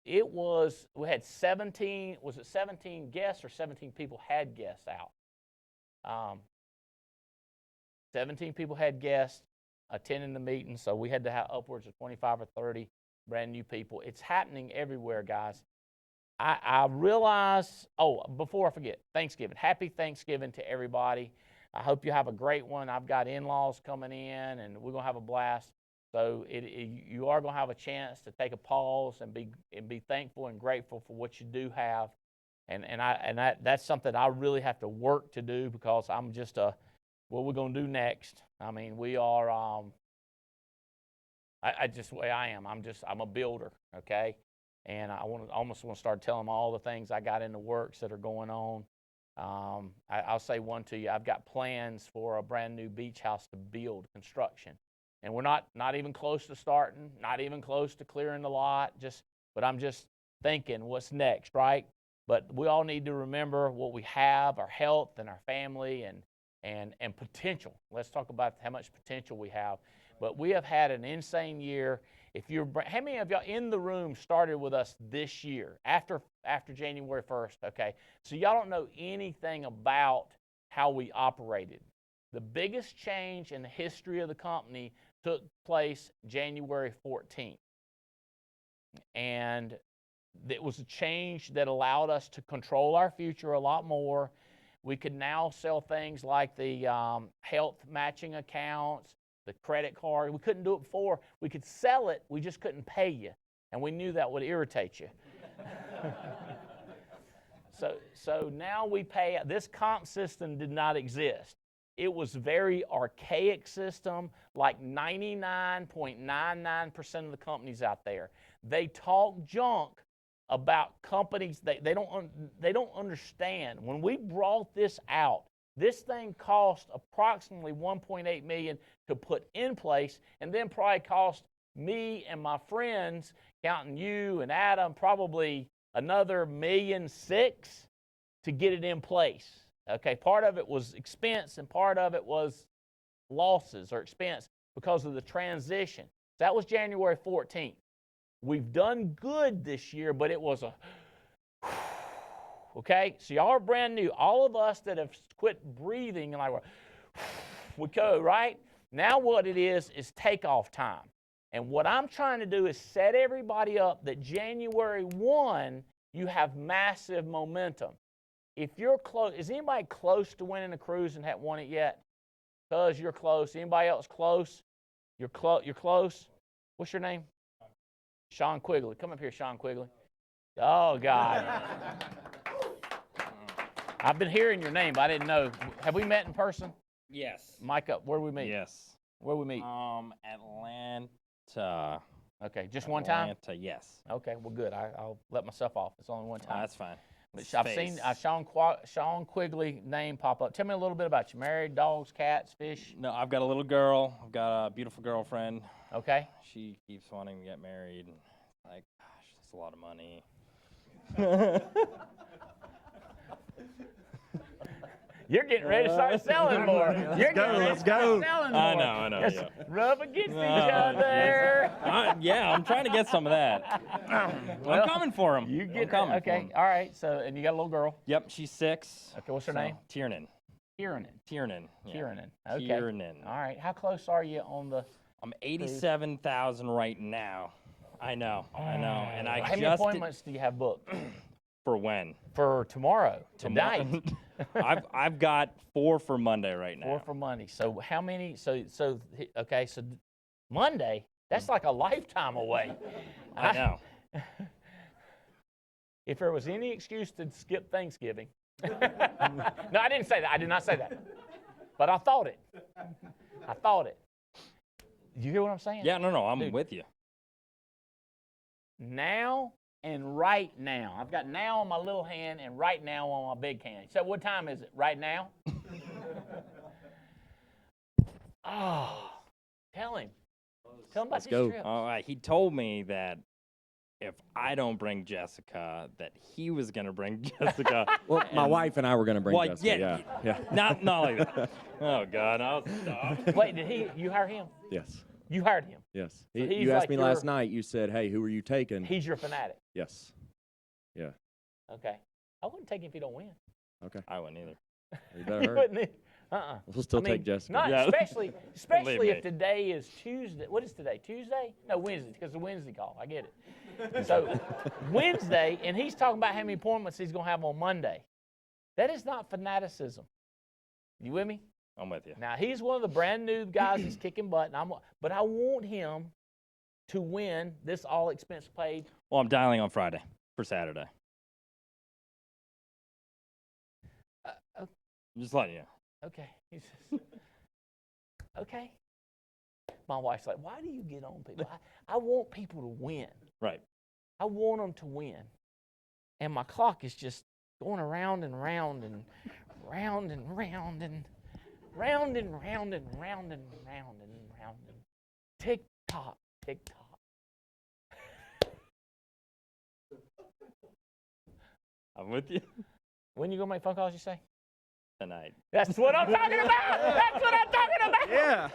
We had 17, was it 17 guests or 17 people had guests out? 17 people had guests attending the meeting, so we had to have upwards of 25 or 30 brand new people. It's happening everywhere, guys. I realize, before I forget, Thanksgiving. Happy Thanksgiving to everybody. I hope you have a great one. I've got in-laws coming in, and we're going to have a blast. So you are going to have a chance to take a pause and be thankful and grateful for what you do have. And that's something I really have to work to do, because I'm just what we're going to do next. I mean, we are, just the way I am. I'm a builder, okay? And I almost want to start telling them all the things I got in the works that are going on. I'll say one to you. I've got plans for a brand new beach house to build, construction. And we're not even close to starting, not even close to clearing the lot, but I'm just thinking what's next, right? But we all need to remember what we have, our health and our family and potential. Let's talk about how much potential we have. But we have had an insane year. How many of y'all in the room started with us this year, after January 1st, okay? So y'all don't know anything about how we operated. The biggest change in the history of the company took place January 14th. And it was a change that allowed us to control our future a lot more. We could now sell things like the health matching accounts, the credit card. We couldn't do it before. We could sell it, we just couldn't pay you. And we knew that would irritate you. So now we pay. This comp system did not exist. It was a very archaic system, like 99.99% of the companies out there. They talk junk about companies. They don't understand. When we brought this out, this thing cost approximately $1.8 million to put in place, and then probably cost me and my friends, counting you and Adam, probably another $1.6 million to get it in place. Okay, part of it was expense and part of it was losses or expense because of the transition. That was January 14th. We've done good this year, but it was a okay. So y'all are brand new. All of us that have quit breathing and like we go right now. What it is takeoff time. And what I'm trying to do is set everybody up that January 1, you have massive momentum. If you're close, is anybody close to winning a cruise and haven't won it yet? Because you're close. Anybody else close? You're close. What's your name? Sean Quigley. Come up here, Sean Quigley. Oh, God. I've been hearing your name, but I didn't know. Have we met in person? Yes. Micah, where did we meet? Yes. Where did we meet? Atlanta. Okay, just one time? Atlanta, yes. Okay, well, good. I'll let myself off. It's only one time. That's fine. But His I've face. seen Sean Quigley name pop up. Tell me a little bit about you. Married, dogs, cats, fish? No, I've got a little girl. I've got a beautiful girlfriend. Okay. She keeps wanting to get married. Like, gosh, that's a lot of money. You're getting ready to start selling more. You're getting ready to start selling more. I know. Just Yeah. rub against each other. Yeah, I'm trying to get some of that. Well, I'm coming for him. You get I'm coming okay. for him. All right. So, and you got a little girl. Yep, she's 6. Okay. What's her name? Tiernan. Kieran. Tiernan. Yeah. Kieran. Okay. Tiernan. All right. How close are you on the? I'm 87,000 right now. I know. And I How many just appointments do you have booked? for when? For tomorrow, tonight. I've got 4 for Monday right now. 4 for Monday. So how many? So okay. So Monday. That's like a lifetime away. I know. If there was any excuse to skip Thanksgiving. No, I didn't say that. I did not say that. But I thought it. You hear what I'm saying? Yeah, no, I'm Dude. with you. Now and right now. I've got now on my little hand and right now on my big hand. So what time is it? Right now? Oh, tell him. Tell him about Let's this go. trip. All right, he told me that if I don't bring Jessica, that he was gonna bring Jessica. Well, my wife and I were going to bring Well, Jessica. Yeah. Not like that. Oh God, I'll stop. Wait, you hire him? Yes. You hired him. Yes. So he's You asked like me last night. You said, "Hey, who are you taking?" He's your fanatic. Yes. Yeah. Okay. I wouldn't take him if he don't win. Okay. I wouldn't either. You better You hurry. wouldn't. We'll still take Jessica. Not Yeah. especially Believe if me. today is Tuesday. What is today? Tuesday? No, Wednesday, because the Wednesday call. I get it. So Wednesday, and he's talking about how many appointments he's going to have on Monday. That is not fanaticism. You with me? I'm with you. Now, he's one of the brand new guys that's kicking butt, but I want him to win this all expense paid. Well, I'm dialing on Friday for Saturday. Okay. Just letting you know. Okay. He says, okay. My wife's like, why do you get on people? I want people to win. Right. I want them to win. And my clock is just going around and round and round and round and round and round and round and round and round and tick tock, tick tock. I'm with you When you gonna make phone calls, you say? tonight. That's what I'm talking about. That's what I'm talking about. Yeah.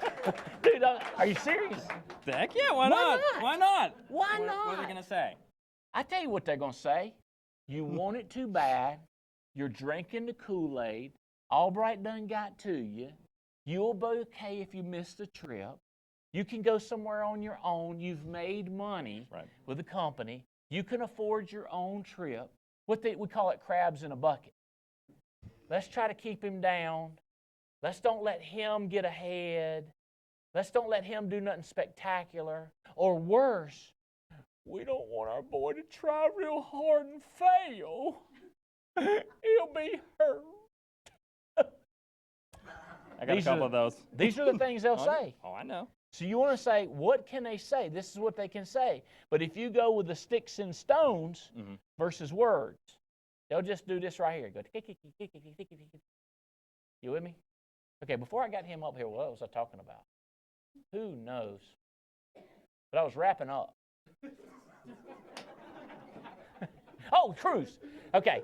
Dude, are you serious? Heck yeah, why Why not? not? Why not? Why What not? are they gonna say? I tell you what they're gonna say. You want it too bad. You're drinking the Kool-Aid. Albright done got to you. You'll be okay if you miss the trip. You can go somewhere on your own. You've made money Right. with the company. You can afford your own trip. We call it crabs in a bucket. Let's try to keep him down. Let's don't let him get ahead. Let's don't let him do nothing spectacular. Or worse, we don't want our boy to try real hard and fail. He'll be hurt. I got a couple of those. These are the things they'll say. Oh, I know. So you want to say, what can they say? This is what they can say. But if you go with the sticks and stones versus words, they'll just do this right here. Go. You with me? Okay, before I got him up here, what was I talking about? Who knows? But I was wrapping up. Oh, cruise. Okay,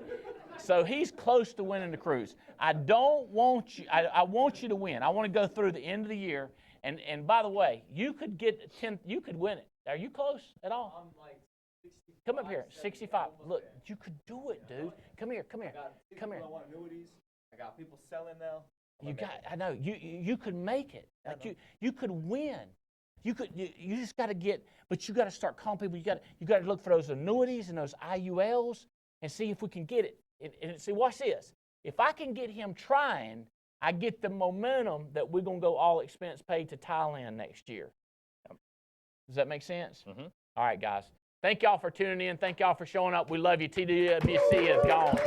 so he's close to winning the cruise. I don't want you. I want you to win. I want to go through the end of the year. And by the way, you could get 10. You could win it. Are you close at all? I'm like 65. Come up here. 65. Look, you could do it, dude. Come here. Come here. Come here. I want annuities. I got people selling now. You got. I know. You could make it. Like you could win. You just got to get. But you got to start calling people. You got to look for those annuities and those IULs and see if we can get it. And see, watch this. If I can get him trying, I get the momentum that we're going to go all expense paid to Thailand next year. Does that make sense? All right, guys. Thank y'all for tuning in. Thank y'all for showing up. We love you. TWBC is gone.